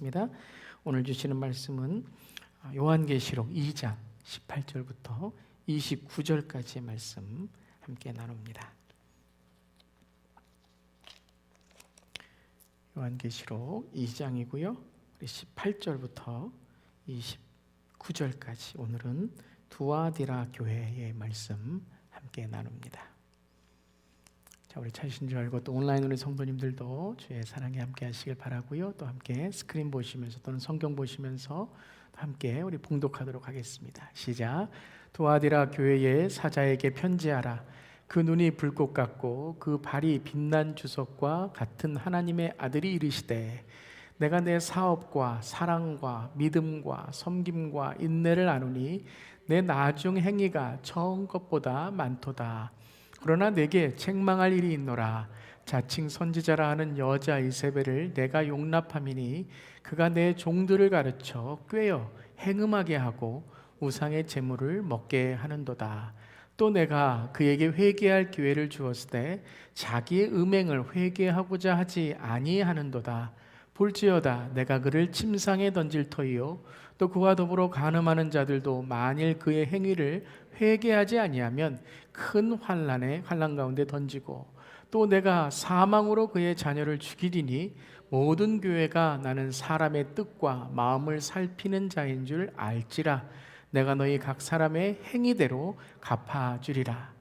입니다. 오늘 주시는 말씀은 요한계시록 2장 18절부터 29절까지의 말씀 함께 나눕니다. 요한계시록 2장이고요. 18절부터 29절까지 오늘은 두아디라 교회의 말씀 함께 나눕니다. 자, 우리 찾으신 줄 알고 또 온라인으로 성도님들도 주의 사랑에 함께 하시길 바라고요. 또 함께 스크린 보시면서 또는 성경 보시면서 함께 우리 봉독하도록 하겠습니다. 시작. 두아디라 교회의 사자에게 편지하라. 그 눈이 불꽃 같고 그 발이 빛난 주석과 같은 하나님의 아들이 이르시되 내가 내 사업과 사랑과 믿음과 섬김과 인내를 아노니 내 나중 행위가 처음 것보다 많도다. 그러나 내게 책망할 일이 있노라. 자칭 선지자라 하는 여자 이세벨을 내가 용납함이니 그가 내 종들을 가르쳐 꾀어 행음하게 하고 우상의 제물을 먹게 하는도다. 또 내가 그에게 회개할 기회를 주었을 때 자기의 음행을 회개하고자 하지 아니하는도다. 볼지어다 내가 그를 침상에 던질 터이요 또 그와 더불어 간음하는 자들도 만일 그의 행위를 회개하지 아니하면 큰 환난 가운데 던지고 또 내가 사망으로 그의 자녀를 죽이리니 모든 교회가 나는 사람의 뜻과 마음을 살피는 자인 줄 알지라. 내가 너희 각 사람의 행위대로 갚아주리라.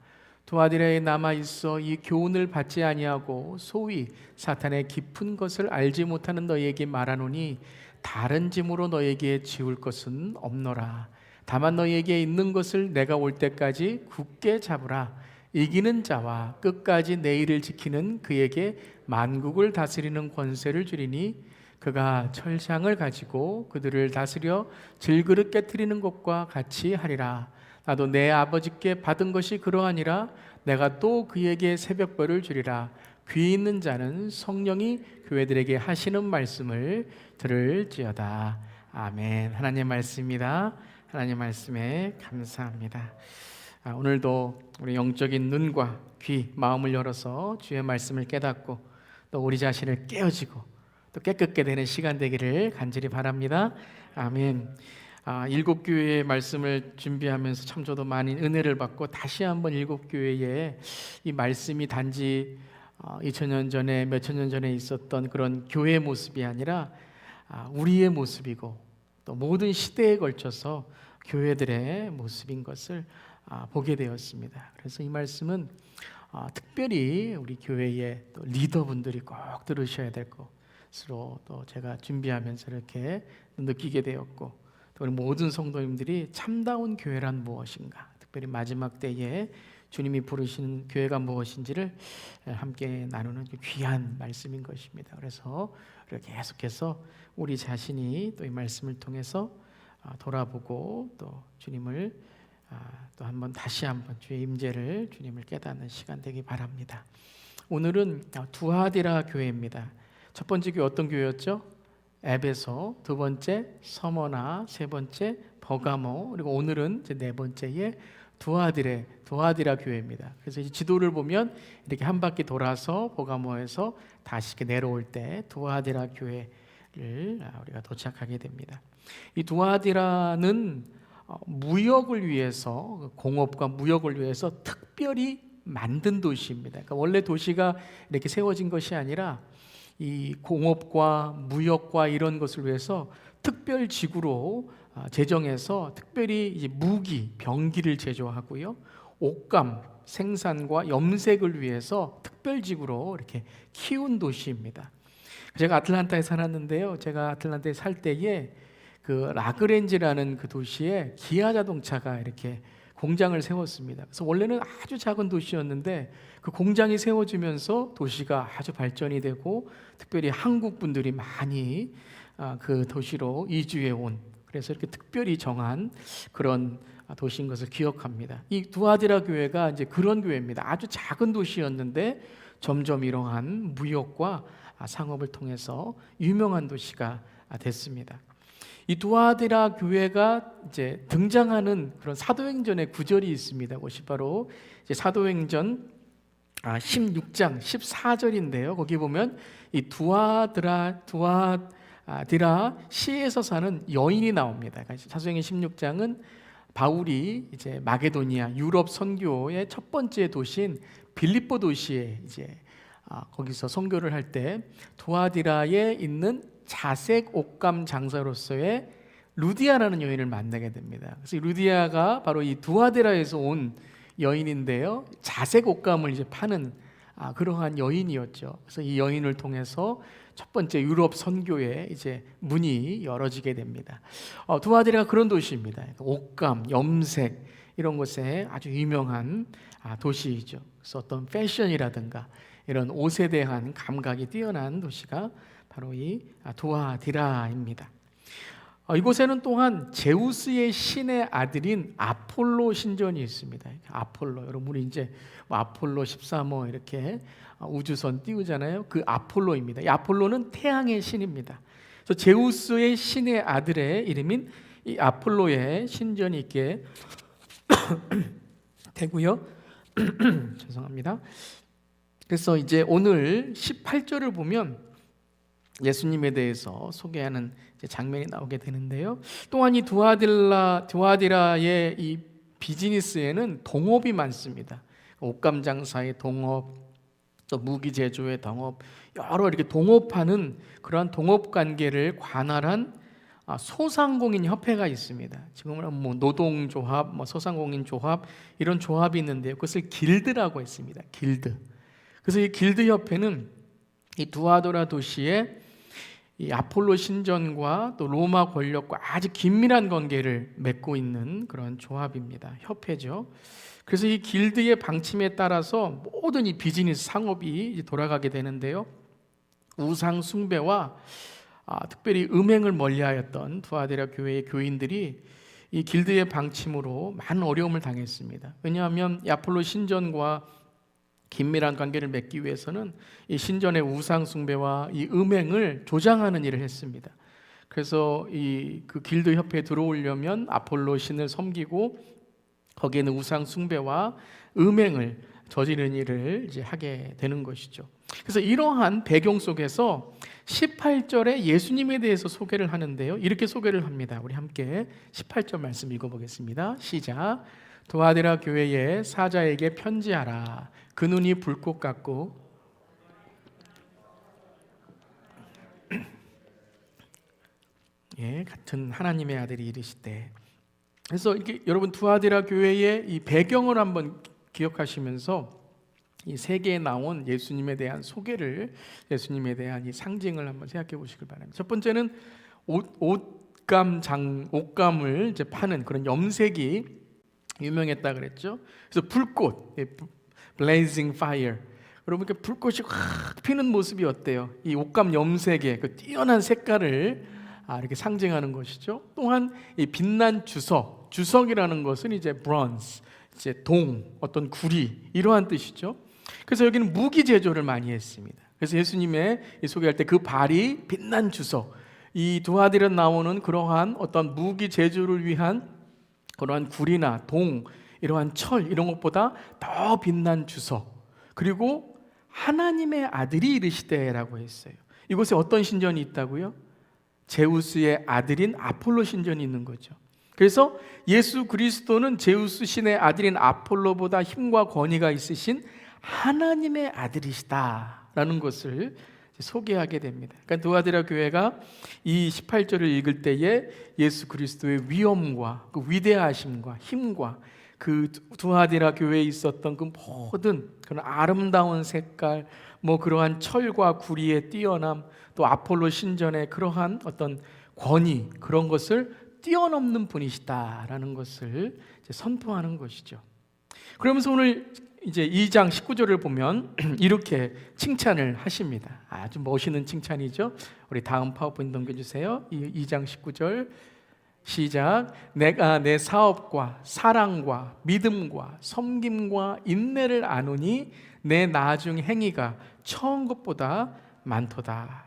두아디라에 남아있어 이 교훈을 받지 아니하고 소위 사탄의 깊은 것을 알지 못하는 너희에게 말하노니 다른 짐으로 너희에게 지울 것은 없노라. 다만 너희에게 있는 것을 내가 올 때까지 굳게 잡으라. 이기는 자와 끝까지 내 일을 지키는 그에게 만국을 다스리는 권세를 주리니 그가 철장을 가지고 그들을 다스려 질그릇 깨트리는 것과 같이 하리라. 나도 내 아버지께 받은 것이 그러하니라. 내가 또 그에게 새벽별을 주리라. 귀 있는 자는 성령이 교회들에게 하시는 말씀을 들을지어다. 아멘. 하나님의 말씀입니다. 하나님 말씀에 감사합니다. 오늘도 우리 영적인 눈과 귀, 마음을 열어서 주의 말씀을 깨닫고 또 우리 자신을 깨어지고 또 깨끗게 되는 시간 되기를 간절히 바랍니다. 아멘. 일곱 교회의 말씀을 준비하면서 참 저도 많은 은혜를 받고 다시 한번 일곱 교회의 이 말씀이 단지 2000년 전에 몇천 년 전에 있었던 그런 교회의 모습이 아니라 우리의 모습이고 또 모든 시대에 걸쳐서 교회들의 모습인 것을 보게 되었습니다. 그래서 이 말씀은 특별히 우리 교회의 또 리더분들이 꼭 들으셔야 될 것으로 또 제가 준비하면서 이렇게 느끼게 되었고 또 우리 모든 성도님들이 참다운 교회란 무엇인가, 특별히 마지막 때에 주님이 부르시는 교회가 무엇인지를 함께 나누는 귀한 말씀인 것입니다. 그래서 계속해서 우리 자신이 또 이 말씀을 통해서 돌아보고 또 주님을 또 한번 다시 한번 주의 임재를 주님을 깨닫는 시간 되기 바랍니다. 오늘은 두아디라 교회입니다. 첫 번째 교회 어떤 교회였죠? 에베소, 두 번째 서머나, 세 번째 버가모, 그리고 오늘은 이제 네 번째의 두아디라 교회입니다. 그래서 이제 지도를 보면 이렇게 한 바퀴 돌아서 버가모에서 다시 이렇게 내려올 때 두아디라 교회를 우리가 도착하게 됩니다. 이 두아디라는 무역을 위해서, 공업과 무역을 위해서 특별히 만든 도시입니다. 그러니까 원래 도시가 이렇게 세워진 것이 아니라 이 공업과 무역과 이런 것을 위해서 특별 지구로 제정해서 특별히 이제 무기, 병기를 제조하고요, 옷감 생산과 염색을 위해서 특별 지구로 이렇게 키운 도시입니다. 제가 아틀란타에 살았는데요. 제가 아틀란타에 살 때에 그 라그랜지라는 그 도시에 기아 자동차가 이렇게 공장을 세웠습니다. 그래서 원래는 아주 작은 도시였는데 그 공장이 세워지면서 도시가 아주 발전이 되고 특별히 한국 분들이 많이 그 도시로 이주해 온, 그래서 이렇게 특별히 정한 그런 도시인 것을 기억합니다. 이 두아디라 교회가 이제 그런 교회입니다. 아주 작은 도시였는데 점점 이러한 무역과 상업을 통해서 유명한 도시가 됐습니다. 이 두아디라 교회가 이제 등장하는 그런 사도행전의 구절이 있습니다. 그것이 바로 이제 사도행전 16장 14절인데요. 거기 보면 이 두아디라 디라 시에서 사는 여인이 나옵니다. 사도행전 16장은 바울이 이제 마게도니아 유럽 선교의 첫 번째 도시인 빌립보 도시에 이제 거기서 선교를 할 때 두아디라에 있는 자색 옷감 장사로서의 루디아라는 여인을 만나게 됩니다. 그래서 루디아가 바로 이 두아디라에서 온 여인인데요, 자색 옷감을 이제 파는 그러한 여인이었죠. 그래서 이 여인을 통해서 첫 번째 유럽 선교에 이제 문이 열어지게 됩니다. 두아디라가 그런 도시입니다. 옷감, 염색 이런 것에 아주 유명한 도시이죠. 그래서 어떤 패션이라든가 이런 옷에 대한 감각이 뛰어난 도시가 바로 이 두아디라입니다. 이곳에는 또한 제우스의 신의 아들인 아폴로 신전이 있습니다. 아폴로, 여러분이 이제 아폴로 13호 이렇게 우주선 띄우잖아요. 그 아폴로입니다. 이 아폴로는 태양의 신입니다. 그래서 제우스의 신의 아들의 이름인 이 아폴로의 신전이 있게 되고요. 죄송합니다. 그래서 이제 오늘 18절을 보면 예수님에 대해서 소개하는 장면이 나오게 되는데요. 또한 이 두아디라의 이 비즈니스에는 동업이 많습니다. 옷감 장사의 동업, 또 무기 제조의 동업, 여러 이렇게 동업하는 그러한 동업 관계를 관할한 소상공인 협회가 있습니다. 지금은 뭐 노동조합, 소상공인 조합 이런 조합이 있는데요. 그것을 길드라고 했습니다. 길드. 그래서 이 길드 협회는 이 두아디라 도시에 이 아폴로 신전과 또 로마 권력과 아주 긴밀한 관계를 맺고 있는 그런 조합입니다. 협회죠. 그래서 이 길드의 방침에 따라서 모든 이 비즈니스 상업이 돌아가게 되는데요. 우상 숭배와 특별히 음행을 멀리하였던 두아디라 교회의 교인들이 이 길드의 방침으로 많은 어려움을 당했습니다. 왜냐하면 이 아폴로 신전과 긴밀한 관계를 맺기 위해서는 이 신전의 우상 숭배와 이 음행을 조장하는 일을 했습니다. 그래서 그 길드 협회에 들어오려면 아폴로 신을 섬기고 거기에는 우상 숭배와 음행을 저지르는 일을 이제 하게 되는 것이죠. 그래서 이러한 배경 속에서 18절에 예수님에 대해서 소개를 하는데요. 이렇게 소개를 합니다. 우리 함께 18절 말씀 읽어보겠습니다. 시작. 두아디라 교회의 사자에게 편지하라. 그 눈이 불꽃 같고 같은 하나님의 아들이 이르시되. 그래서 이렇게 여러분 두아디라 교회의 이 배경을 한번 기억하시면서 이 세계에 나온 예수님에 대한 소개를, 예수님에 대한 이 상징을 한번 생각해 보시길 바랍니다. 첫 번째는 옷감을 이제 파는 그런 염색이 유명했다 그랬죠. 그래서 불꽃, blazing fire. 여러분 그 불꽃이 확 피는 모습이 어때요? 이 옷감 염색의 그 뛰어난 색깔을 이렇게 상징하는 것이죠. 또한 이 빛난 주석이라는 것은 이제 bronze, 이제 어떤 구리 이러한 뜻이죠. 그래서 여기는 무기 제조를 많이 했습니다. 그래서 예수님의 소개할 때 그 발이 빛난 주석, 이 두아디라 나오는 그러한 어떤 무기 제조를 위한 그러한 구리나 이러한 철 이런 것보다 더 빛난 주석, 그리고 하나님의 아들이 이르시되라고 했어요. 이곳에 어떤 신전이 있다고요? 제우스의 아들인 아폴로 신전이 있는 거죠. 그래서 예수 그리스도는 제우스 신의 아들인 아폴로보다 힘과 권위가 있으신 하나님의 아들이시다라는 것을 소개하게 됩니다. 그러니까 두아디라 교회가 이 18절을 읽을 때에 예수 그리스도의 위엄과 그 위대하심과 힘과 그 두아디라 교회에 있었던 그 모든 그런 아름다운 색깔, 그러한 철과 구리의 뛰어남, 또 아폴로 신전의 그러한 어떤 권위, 그런 것을 뛰어넘는 분이시다라는 것을 선포하는 것이죠. 그러면서 오늘 이제 2장 19절을 보면 이렇게 칭찬을 하십니다. 아주 멋있는 칭찬이죠. 우리 다음 파워포인트 넘겨주세요. 2장 19절 시작. 내가 내 사업과 사랑과 믿음과 섬김과 인내를 아노니 내 나중 행위가 처음 것보다 많도다.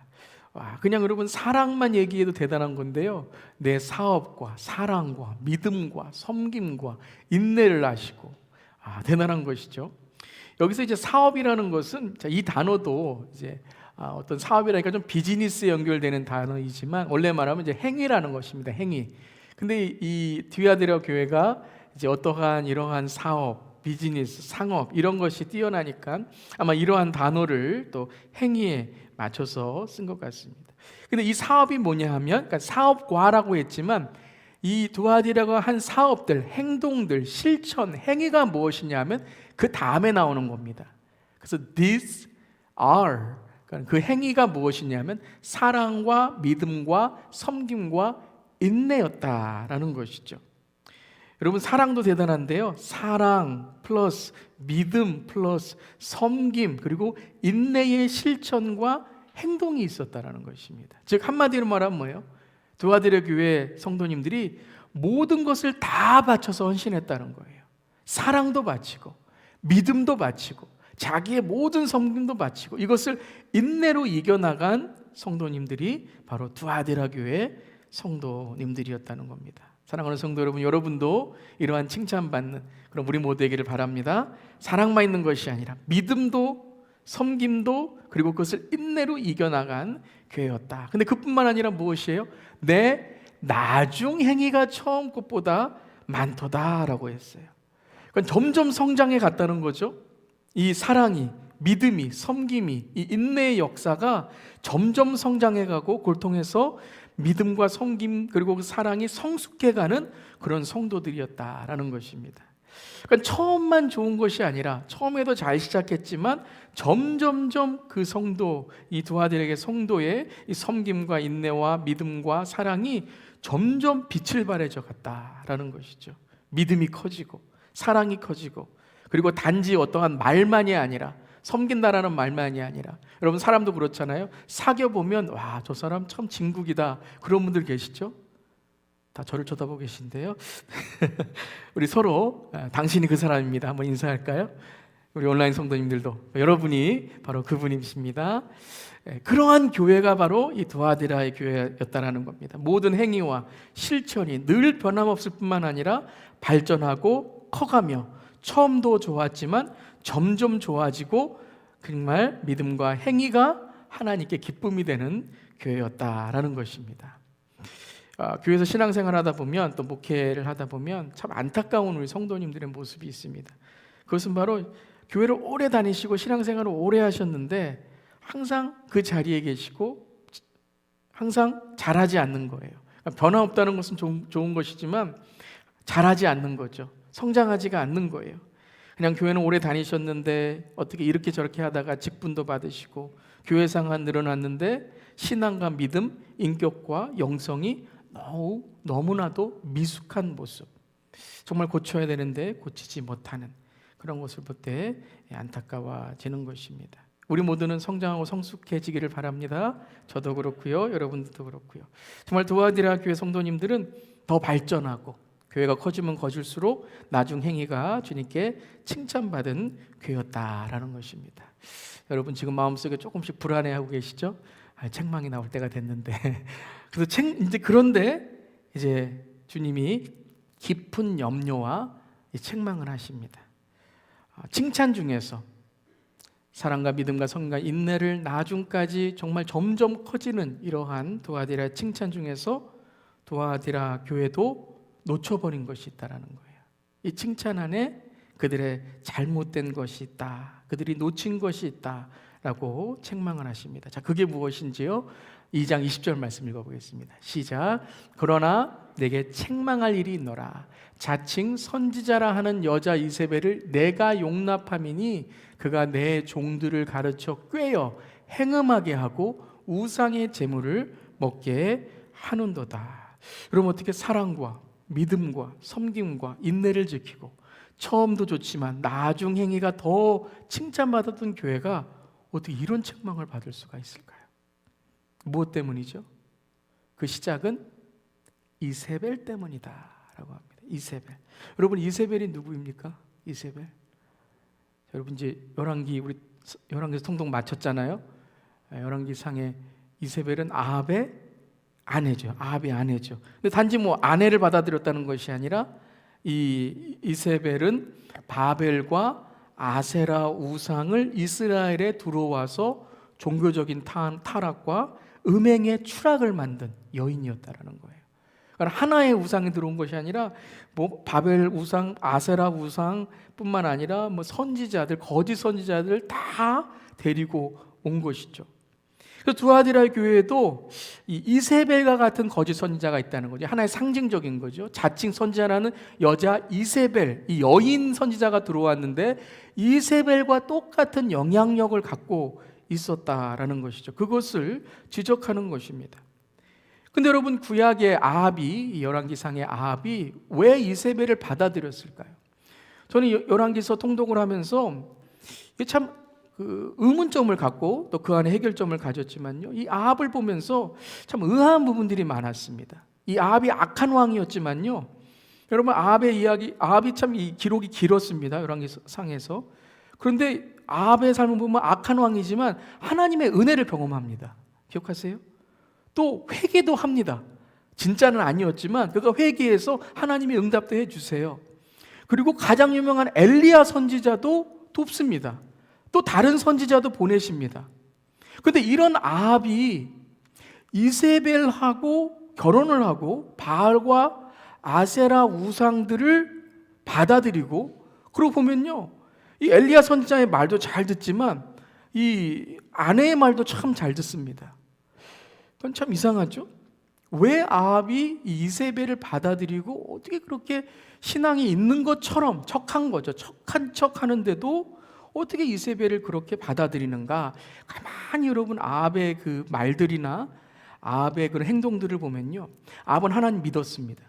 그냥 여러분 사랑만 얘기해도 대단한 건데요, 내 사업과 사랑과 믿음과 섬김과 인내를 아시고 대단한 것이죠. 여기서 이제 사업이라는 것은 이 단어도 이제 어떤 사업이라니까 좀 비즈니스에 연결되는 단어이지만 원래 말하면 이제 행위라는 것입니다. 행위. 근데 이 디아드라 교회가 이제 어떠한 이러한 사업, 비즈니스, 상업 이런 것이 뛰어나니까 아마 이러한 단어를 또 행위에 맞춰서 쓴 것 같습니다. 근데 이 사업이 뭐냐 하면, 그러니까 사업과라고 했지만 이 두아디라가 한 사업들, 행동들, 실천, 행위가 무엇이냐 하면 그 다음에 나오는 겁니다. 그래서 these are, 그러니까 그 행위가 무엇이냐면 사랑과 믿음과 섬김과 인내였다라는 것이죠. 여러분, 사랑도 대단한데요, 사랑 플러스 믿음 플러스 섬김 그리고 인내의 실천과 행동이 있었다라는 것입니다. 즉 한마디로 말하면 뭐예요? 두아디라 교회 성도님들이 모든 것을 다 바쳐서 헌신했다는 거예요. 사랑도 바치고 믿음도 바치고 자기의 모든 섬김도 바치고 이것을 인내로 이겨나간 성도님들이 바로 두아디라 교회 성도님들이었다는 겁니다. 사랑하는 성도 여러분, 여러분도 이러한 칭찬받는 그런 우리 모두 되기를 바랍니다. 사랑만 있는 것이 아니라 믿음도 섬김도 그리고 그것을 인내로 이겨나간 교회였다. 근데 그뿐만 아니라 무엇이에요? 내 나중 행위가 처음 것보다 많도다라고 했어요. 그러니까 점점 성장해 갔다는 거죠. 이 사랑이, 믿음이, 섬김이, 이 인내의 역사가 점점 성장해 가고 그걸 통해서 믿음과 섬김 그리고 그 사랑이 성숙해가는 그런 성도들이었다라는 것입니다. 그러니까 처음만 좋은 것이 아니라 처음에도 잘 시작했지만 점점점 그 성도, 이 두아디라의 성도의 이 섬김과 인내와 믿음과 사랑이 점점 빛을 발해져 갔다라는 것이죠. 믿음이 커지고 사랑이 커지고 그리고 단지 어떠한 말만이 아니라 섬긴다라는 말만이 아니라, 여러분 사람도 그렇잖아요. 사귀어보면 와, 저 사람 참 진국이다 그런 분들 계시죠? 다 저를 쳐다보고 계신데요. 우리 서로 당신이 그 사람입니다 한번 인사할까요? 우리 온라인 성도님들도 여러분이 바로 그분이십니다. 그러한 교회가 바로 이 두아디라의 교회였다라는 겁니다. 모든 행위와 실천이 늘 변함없을 뿐만 아니라 발전하고 커가며 처음도 좋았지만 점점 좋아지고 정말 믿음과 행위가 하나님께 기쁨이 되는 교회였다라는 것입니다. 교회에서 신앙생활 하다 보면 또 목회를 하다 보면 참 안타까운 우리 성도님들의 모습이 있습니다. 그것은 바로 교회를 오래 다니시고 신앙생활을 오래 하셨는데 항상 그 자리에 계시고 항상 잘하지 않는 거예요. 변화없다는 것은 좋은 것이지만 잘하지 않는 거죠. 성장하지가 않는 거예요. 그냥 교회는 오래 다니셨는데 어떻게 이렇게 저렇게 하다가 직분도 받으시고 교회 상한 늘어났는데 신앙과 믿음, 인격과 영성이 너무나도 미숙한 모습, 정말 고쳐야 되는데 고치지 못하는 그런 것을 볼 때 안타까워지는 것입니다. 우리 모두는 성장하고 성숙해지기를 바랍니다. 저도 그렇고요, 여러분들도 그렇고요. 정말 두아디라 교회 성도님들은 더 발전하고 교회가 커지면 커질수록 나중 행위가 주님께 칭찬받은 교회였다라는 것입니다. 여러분 지금 마음속에 조금씩 불안해하고 계시죠? 책망이 나올 때가 됐는데 그래서 그런데 이제 주님이 깊은 염려와 책망을 하십니다. 칭찬 중에서 사랑과 믿음과 성과 인내를 나중까지 정말 점점 커지는 이러한 두아디라 칭찬 중에서 두아디라 교회도 놓쳐버린 것이 있다라는 거예요. 이 칭찬 안에 그들의 잘못된 것이 있다, 그들이 놓친 것이 있다라고 책망을 하십니다. 자, 그게 무엇인지요? 2장 20절 말씀 읽어보겠습니다. 시작. 그러나 내게 책망할 일이 있노라. 자칭 선지자라 하는 여자 이세벨을 내가 용납함이니 그가 내 종들을 가르쳐 꾀어 행음하게 하고 우상의 제물을 먹게 하는도다. 그럼 어떻게 사랑과 믿음과 섬김과 인내를 지키고 처음도 좋지만 나중 행위가 더 칭찬받았던 교회가 어떻게 이런 책망을 받을 수가 있을까요? 무엇 때문이죠? 그 시작은 이세벨 때문이다 라고 합니다. 이세벨. 여러분 이세벨이 누구입니까? 이세벨. 여러분 이제 우리 열왕기에서 통독 마쳤잖아요. 열왕기 상에 이세벨은 아합의 아내죠. 아합의 아내죠. 근데 단지 아내를 받아들였다는 것이 아니라 이 이세벨은 바벨과 아세라 우상을 이스라엘에 들어와서 종교적인 타락과 음행의 추락을 만든 여인이었다라는 거예요. 그러니까 하나의 우상이 들어온 것이 아니라 뭐 바벨 우상, 아세라 우상뿐만 아니라 뭐 선지자들, 거짓 선지자들 다 데리고 온 것이죠. 그 두아디라 교회에도 이 이세벨과 같은 거짓 선지자가 있다는 거죠. 하나의 상징적인 거죠. 자칭 선지자라는 여자 이세벨, 이 여인 선지자가 들어왔는데 이세벨과 똑같은 영향력을 갖고 있었다라는 것이죠. 그것을 지적하는 것입니다. 근데 여러분, 구약의 아합이, 열왕기상의 아합이 왜 이세벨을 받아들였을까요? 저는 열왕기서 통독을 하면서 이게 참 의문점을 갖고 또 그 안에 해결점을 가졌지만요, 이 아합을 보면서 참 의아한 부분들이 많았습니다. 이 아합이 악한 왕이었지만요, 여러분, 아합의 이야기, 아합이 참 이 기록이 길었습니다. 열왕기상에서. 그런데 아합의 삶을 보면 악한 왕이지만 하나님의 은혜를 경험합니다. 기억하세요? 또 회개도 합니다. 진짜는 아니었지만 그가 회개해서 하나님이 응답도 해주세요. 그리고 가장 유명한 엘리야 선지자도 돕습니다. 또 다른 선지자도 보내십니다. 그런데 이런 아합이 이세벨하고 결혼을 하고 바알과 아세라 우상들을 받아들이고, 그러고 보면요, 이 엘리야 선지자의 말도 잘 듣지만 이 아내의 말도 참 잘 듣습니다. 그건 참 이상하죠? 왜 아합이 이세벨을 받아들이고 어떻게 그렇게 신앙이 있는 것처럼 척한 거죠. 척한 척 하는데도 어떻게 이세벨을 그렇게 받아들이는가? 가만히 여러분 아합의 그 말들이나 아합의 그런 행동들을 보면요, 아합은 하나님 믿었습니다.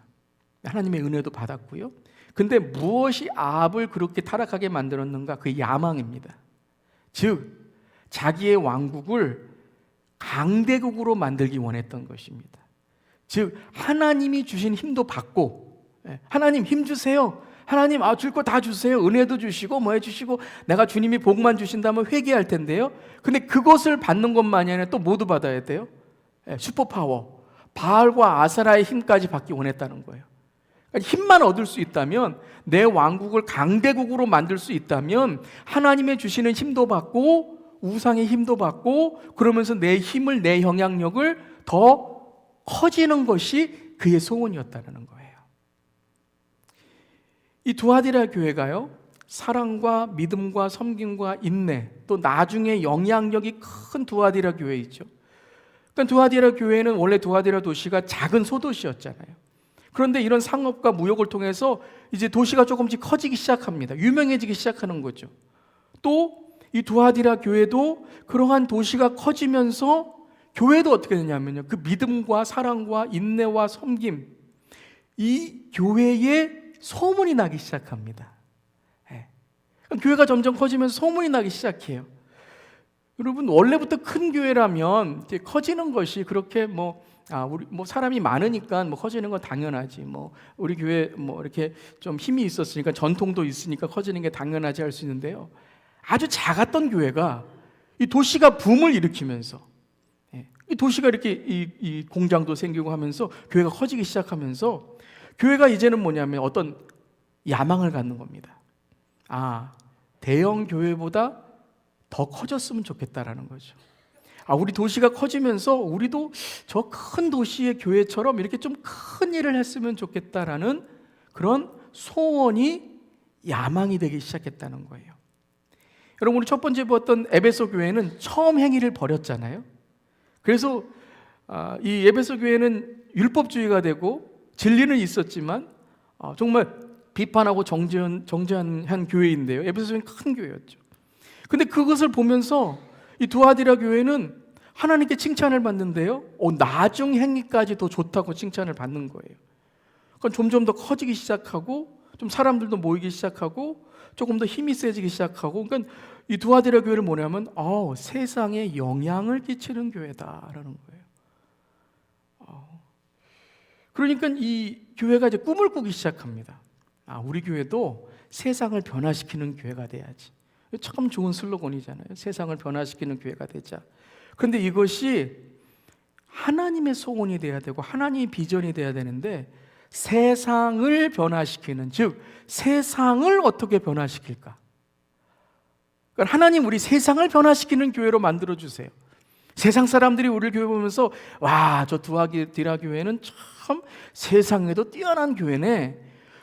하나님의 은혜도 받았고요. 근데 무엇이 아합을 그렇게 타락하게 만들었는가? 그 야망입니다. 즉 자기의 왕국을 강대국으로 만들기 원했던 것입니다. 즉 하나님이 주신 힘도 받고, 하나님 힘 주세요, 하나님 줄 거 다 주세요, 은혜도 주시고 뭐 해주시고 내가 주님이 복만 주신다면 회개할 텐데요. 근데 그것을 받는 것만이 아니라 또 모두 받아야 돼요. 슈퍼파워, 바알과 아세라의 힘까지 받기 원했다는 거예요. 그러니까 힘만 얻을 수 있다면, 내 왕국을 강대국으로 만들 수 있다면 하나님의 주시는 힘도 받고 우상의 힘도 받고, 그러면서 내 힘을, 내 영향력을 더 커지는 것이 그의 소원이었다는 거예요. 이 두아디라 교회가요, 사랑과 믿음과 섬김과 인내, 또 나중에 영향력이 큰 두아디라 교회이죠. 그러니까 두아디라 교회는 원래 두아디라 도시가 작은 소도시였잖아요. 그런데 이런 상업과 무역을 통해서 이제 도시가 조금씩 커지기 시작합니다. 유명해지기 시작하는 거죠. 또 이 두아디라 교회도 그러한 도시가 커지면서 교회도 어떻게 되냐면요, 그 믿음과 사랑과 인내와 섬김, 이 교회에 소문이 나기 시작합니다. 교회가 점점 커지면서 소문이 나기 시작해요. 여러분, 원래부터 큰 교회라면 이제 커지는 것이 그렇게 우리 사람이 많으니까 커지는 건 당연하지. 우리 교회 이렇게 좀 힘이 있었으니까, 전통도 있으니까 커지는 게 당연하지 할 수 있는데요. 아주 작았던 교회가 이 도시가 붐을 일으키면서, 이 도시가 이렇게 이 공장도 생기고 하면서 교회가 커지기 시작하면서, 교회가 이제는 뭐냐면 어떤 야망을 갖는 겁니다. 대형 교회보다 더 커졌으면 좋겠다라는 거죠. 우리 도시가 커지면서 우리도 저 큰 도시의 교회처럼 이렇게 좀 큰 일을 했으면 좋겠다라는 그런 소원이 야망이 되기 시작했다는 거예요. 여러분, 우리 첫 번째 보았던 에베소 교회는 처음 행위를 버렸잖아요. 그래서 이 에베소 교회는 율법주의가 되고 진리는 있었지만 정말 비판하고 정죄한 교회인데요. 에베소는 큰 교회였죠. 근데 그것을 보면서 이 두아디라 교회는 하나님께 칭찬을 받는데요, 나중 행위까지 더 좋다고 칭찬을 받는 거예요. 그러니까 점점 더 커지기 시작하고, 좀 사람들도 모이기 시작하고, 조금 더 힘이 세지기 시작하고, 그러니까 이 두아디라 교회를 뭐냐면 세상에 영향을 끼치는 교회다라는 거예요. 그러니까 이 교회가 이제 꿈을 꾸기 시작합니다. 우리 교회도 세상을 변화시키는 교회가 돼야지. 참 좋은 슬로건이잖아요. 세상을 변화시키는 교회가 되자. 그런데 이것이 하나님의 소원이 돼야 되고 하나님의 비전이 돼야 되는데, 세상을 변화시키는, 즉 세상을 어떻게 변화시킬까? 그러니까 하나님 우리 세상을 변화시키는 교회로 만들어 주세요. 세상 사람들이 우리를 교회 보면서 와, 저 두아디라 교회는 참 세상에도 뛰어난 교회네.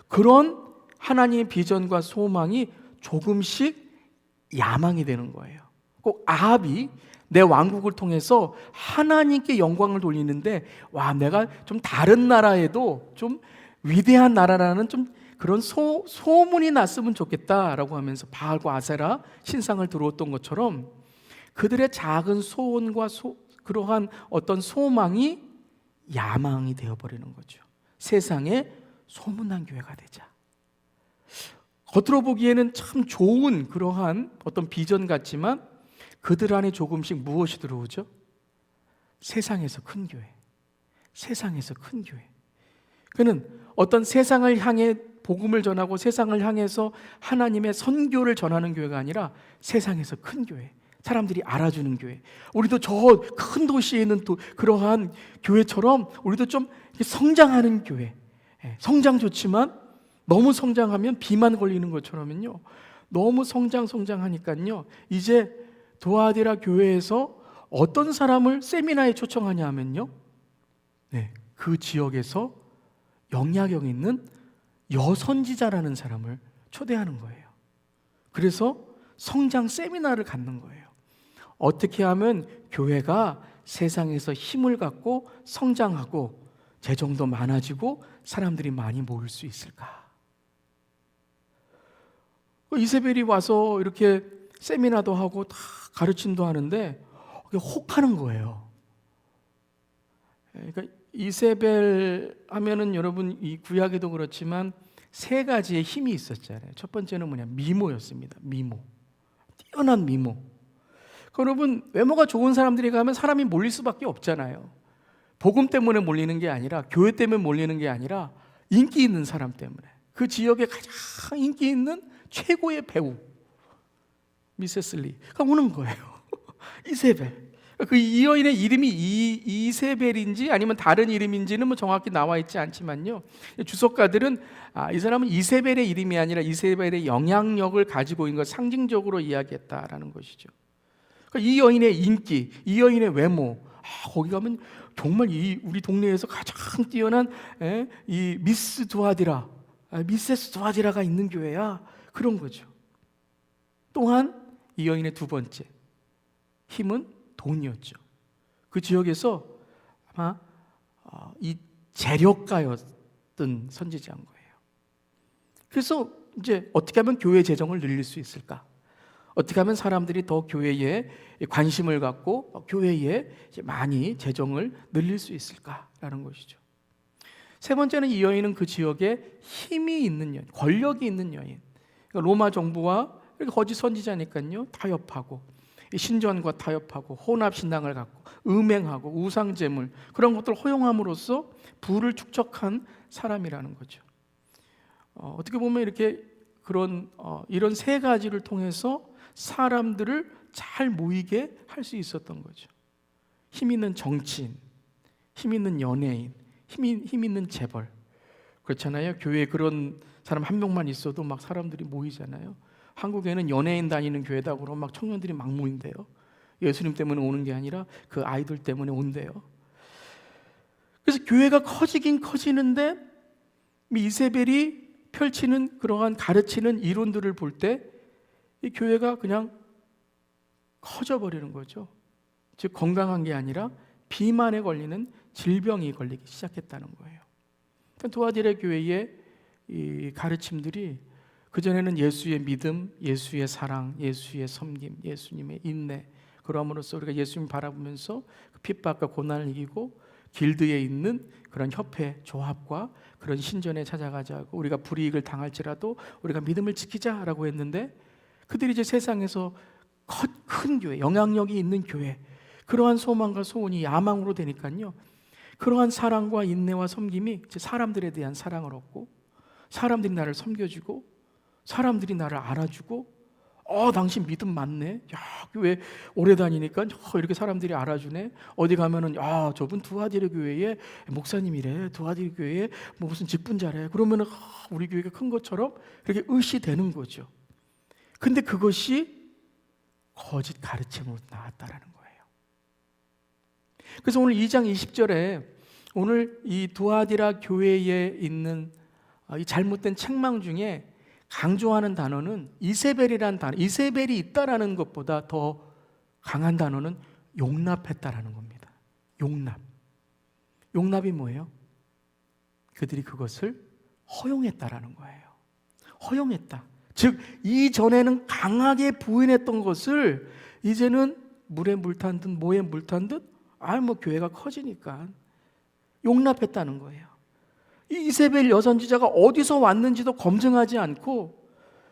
그런 하나님의 비전과 소망이 조금씩 야망이 되는 거예요. 꼭 아합이 내 왕국을 통해서 하나님께 영광을 돌리는데, 와, 내가 좀 다른 나라에도 좀 위대한 나라라는 좀 그런 소문이 났으면 좋겠다라고 하면서 바알과 아세라 신상을 들어왔던 것처럼 그들의 작은 소원과 그러한 어떤 소망이 야망이 되어버리는 거죠. 세상에 소문난 교회가 되자. 겉으로 보기에는 참 좋은 그러한 어떤 비전 같지만 그들 안에 조금씩 무엇이 들어오죠? 세상에서 큰 교회. 세상에서 큰 교회. 그는 어떤 세상을 향해 복음을 전하고 세상을 향해서 하나님의 선교를 전하는 교회가 아니라 세상에서 큰 교회. 사람들이 알아주는 교회. 우리도 저 큰 도시에 있는 또 그러한 교회처럼 우리도 좀 성장하는 교회. 성장 좋지만 너무 성장하면 비만 걸리는 것처럼요. 너무 성장하니까요. 이제 두아디라 교회에서 어떤 사람을 세미나에 초청하냐 하면요. 그 지역에서 영향력 있는 여선지자라는 사람을 초대하는 거예요. 그래서 성장 세미나를 갖는 거예요. 어떻게 하면 교회가 세상에서 힘을 갖고 성장하고 재정도 많아지고 사람들이 많이 모일 수 있을까? 이세벨이 와서 이렇게 세미나도 하고 다 가르침도 하는데 혹하는 거예요. 그러니까 이세벨 하면은 여러분 이 구약에도 그렇지만 세 가지의 힘이 있었잖아요. 첫 번째는 뭐냐? 미모였습니다. 미모. 뛰어난 미모. 여러분 외모가 좋은 사람들이 가면 사람이 몰릴 수밖에 없잖아요. 복음 때문에 몰리는 게 아니라 교회 때문에 몰리는 게 아니라 인기 있는 사람 때문에. 그 지역에 가장 인기 있는 최고의 배우 미세스 리가 오는 거예요. 이세벨. 그 이 여인의 이름이 이세벨인지 아니면 다른 이름인지는 뭐 정확히 나와 있지 않지만요. 주석가들은 이 사람은 이세벨의 이름이 아니라 이세벨의 영향력을 가지고 있는 걸 상징적으로 이야기했다라는 것이죠. 그러니까 이 여인의 인기, 이 여인의 외모, 거기 가면 정말 우리 동네에서 가장 뛰어난 이 미스 두아디라, 미세스 두아디라가 있는 교회야. 그런 거죠. 또한 이 여인의 두 번째 힘은 돈이었죠. 그 지역에서 아마 이 재력가였던 선지자인 거예요. 그래서 이제 어떻게 하면 교회 재정을 늘릴 수 있을까? 어떻게 하면 사람들이 더 교회에 관심을 갖고 교회에 많이 재정을 늘릴 수 있을까라는 것이죠. 세 번째는 이 여인은 그 지역에 힘이 있는 여인, 권력이 있는 여인. 그러니까 로마 정부와 거짓 선지자니까요 타협하고 신전과 타협하고 혼합 신앙을 갖고 음행하고 우상 제물 그런 것들을 허용함으로써 부를 축적한 사람이라는 거죠. 어떻게 보면 이렇게 이런 세 가지를 통해서 사람들을 잘 모이게 할 수 있었던 거죠. 힘 있는 정치인, 힘 있는 연예인, 힘 있는 재벌. 그렇잖아요. 교회에 그런 사람 한 명만 있어도 막 사람들이 모이잖아요. 한국에는 연예인 다니는 교회다 그러면 막 청년들이 막 모인대요. 예수님 때문에 오는 게 아니라 그 아이들 때문에 온대요. 그래서 교회가 커지긴 커지는데 이세벨이 펼치는 그러한 가르치는 이론들을 볼 때 이 교회가 그냥 커져버리는 거죠. 즉 건강한 게 아니라 비만에 걸리는 질병이 걸리기 시작했다는 거예요. 두아디라 교회의 이 가르침들이 그전에는 예수의 믿음, 예수의 사랑, 예수의 섬김, 예수님의 인내, 그럼으로써 우리가 예수님 바라보면서 핍박과 고난을 이기고 길드에 있는 그런 협회, 조합과 그런 신전에 찾아가자고, 우리가 불이익을 당할지라도 우리가 믿음을 지키자라고 했는데, 그들이 이제 세상에서 큰 교회, 영향력이 있는 교회, 그러한 소망과 소원이 야망으로 되니까요, 그러한 사랑과 인내와 섬김이 이제 사람들에 대한 사랑을 얻고, 사람들이 나를 섬겨주고, 사람들이 나를 알아주고, 당신 믿음 많네. 야, 교회 오래 다니니까 이렇게 사람들이 알아주네. 어디 가면은 저분 두아디라 교회의 목사님이래. 두아디라 교회의 무슨 직분자래. 그러면은 우리 교회가 큰 것처럼 이렇게 의시되는 거죠. 근데 그것이 거짓 가르침으로 나왔다라는 거예요. 그래서 오늘 2장 20절에 오늘 이 두아디라 교회에 있는 이 잘못된 책망 중에 강조하는 단어는 이세벨이라는 단어, 이세벨이 있다라는 것보다 더 강한 단어는 용납했다라는 겁니다. 용납이 뭐예요? 그들이 그것을 허용했다라는 거예요. 허용했다. 즉 이전에는 강하게 부인했던 것을 이제는 물에 물 탄 듯 모에 물 탄 듯 교회가 커지니까 용납했다는 거예요. 이 이세벨 여선지자가 어디서 왔는지도 검증하지 않고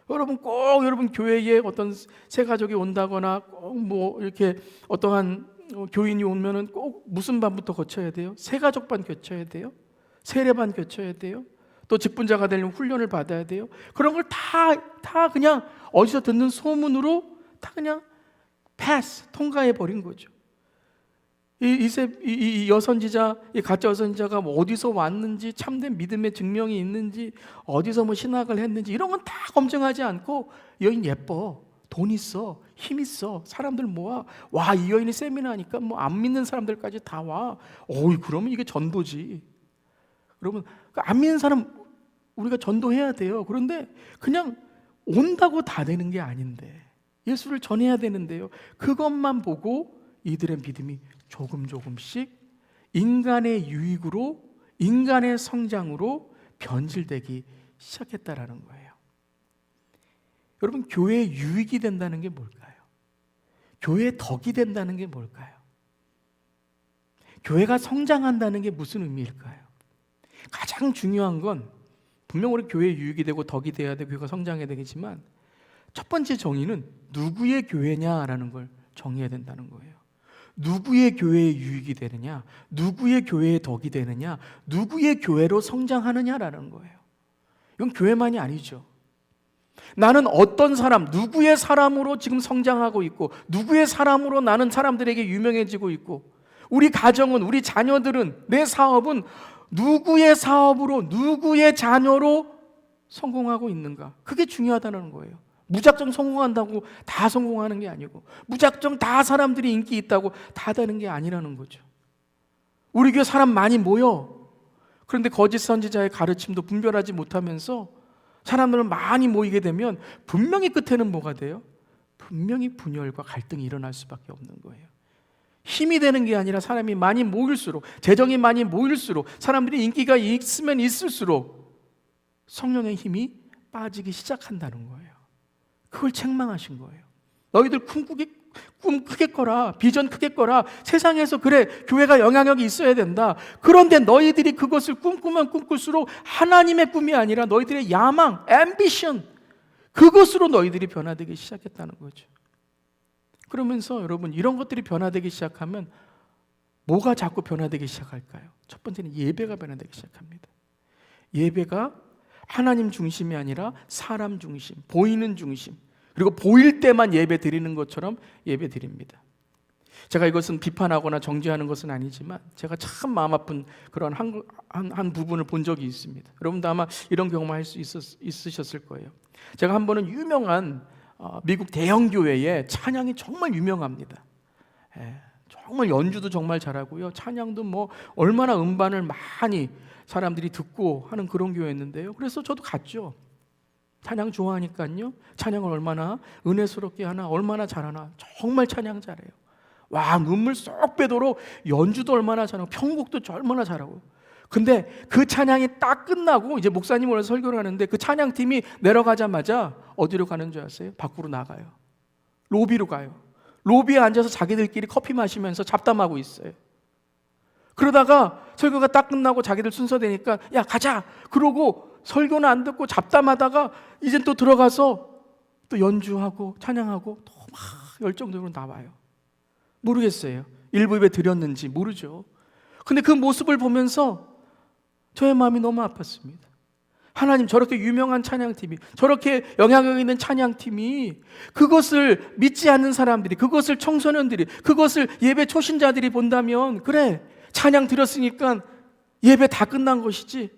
여러분 교회에 어떤 새 가족이 온다거나 꼭 이렇게 어떠한 교인이 오면은 꼭 무슨 반부터 거쳐야 돼요? 새 가족반 거쳐야 돼요? 세례반 거쳐야 돼요? 또 직분자가 되려면 훈련을 받아야 돼요? 그런 걸 다 그냥 어디서 듣는 소문으로 다 그냥 통과해 버린 거죠. 이 여선지자, 이 가짜 여선지자가 어디서 왔는지, 참된 믿음의 증명이 있는지, 어디서 신학을 했는지 이런 건 다 검증하지 않고 여인 예뻐, 돈 있어, 힘 있어, 사람들 모아. 와, 이 여인이 세미나니까 안 믿는 사람들까지 다 와. 그러면 이게 전도지. 여러분, 안 믿는 사람 우리가 전도해야 돼요. 그런데 그냥 온다고 다 되는 게 아닌데, 예수를 전해야 되는데요. 그것만 보고 이들의 믿음이 조금씩 인간의 유익으로, 인간의 성장으로 변질되기 시작했다라는 거예요. 여러분, 교회의 유익이 된다는 게 뭘까요? 교회의 덕이 된다는 게 뭘까요? 교회가 성장한다는 게 무슨 의미일까요? 가장 중요한 건 분명 우리 교회의 유익이 되고 덕이 돼야 되고 교회가 성장해야 되겠지만 첫 번째 정의는 누구의 교회냐라는 걸 정의해야 된다는 거예요. 누구의 교회의 유익이 되느냐, 누구의 교회의 덕이 되느냐, 누구의 교회로 성장하느냐라는 거예요. 이건 교회만이 아니죠. 나는 어떤 사람, 누구의 사람으로 지금 성장하고 있고, 누구의 사람으로 나는 사람들에게 유명해지고 있고, 우리 가정은, 우리 자녀들은, 내 사업은 누구의 사업으로, 누구의 자녀로 성공하고 있는가? 그게 중요하다는 거예요. 무작정 성공한다고 다 성공하는 게 아니고, 무작정 다 사람들이 인기 있다고 다 되는 게 아니라는 거죠. 우리 교회 사람 많이 모여. 그런데 거짓 선지자의 가르침도 분별하지 못하면서 사람들 많이 모이게 되면 분명히 끝에는 뭐가 돼요? 분명히 분열과 갈등이 일어날 수밖에 없는 거예요. 힘이 되는 게 아니라 사람이 많이 모일수록, 재정이 많이 모일수록, 사람들이 인기가 있으면 있을수록 성령의 힘이 빠지기 시작한다는 거예요. 그걸 책망하신 거예요. 너희들 꿈 크게 꿔라, 비전 크게 꿔라. 세상에서 그래, 교회가 영향력이 있어야 된다. 그런데 너희들이 그것을 꿈꾸면 꿈꿀수록 하나님의 꿈이 아니라 너희들의 야망, 앰비션, 그것으로 너희들이 변화되기 시작했다는 거죠. 그러면서 여러분, 이런 것들이 변화되기 시작하면 뭐가 자꾸 변화되기 시작할까요? 첫 번째는 예배가 변화되기 시작합니다. 예배가 하나님 중심이 아니라 사람 중심, 보이는 중심, 그리고 보일 때만 예배 드리는 것처럼 예배 드립니다. 제가 이것은 비판하거나 정죄하는 것은 아니지만 제가 참 마음 아픈 그런 한 부분을 본 적이 있습니다. 여러분도 아마 이런 경험할 수 있으셨을 거예요. 제가 한 번은 유명한 미국 대형 교회에 찬양이 정말 유명합니다. 정말 연주도 정말 잘하고요, 찬양도 얼마나 음반을 많이 사람들이 듣고 하는 그런 교회였는데요. 그래서 저도 갔죠. 찬양 좋아하니까요. 찬양을 얼마나 은혜스럽게 하나, 얼마나 잘하나. 정말 찬양 잘해요. 와, 눈물 쏙 빼도록 연주도 얼마나 잘하고 편곡도 얼마나 잘하고. 근데 그 찬양이 딱 끝나고 이제 목사님 오늘 설교를 하는데 그 찬양팀이 내려가자마자 어디로 가는 줄 아세요? 밖으로 나가요. 로비로 가요. 로비에 앉아서 자기들끼리 커피 마시면서 잡담하고 있어요. 그러다가 설교가 딱 끝나고 자기들 순서 되니까 야, 가자. 그러고 설교는 안 듣고 잡담하다가 이젠 또 들어가서 또 연주하고 찬양하고 또 막 열정적으로 나와요. 모르겠어요. 일부 예배 드렸는지 모르죠. 근데 그 모습을 보면서 저의 마음이 너무 아팠습니다. 하나님, 저렇게 유명한 찬양팀이, 저렇게 영향력 있는 찬양팀이 그것을 믿지 않는 사람들이, 그것을 청소년들이, 그것을 예배 초신자들이 본다면, 그래, 찬양 들었으니까 예배 다 끝난 것이지,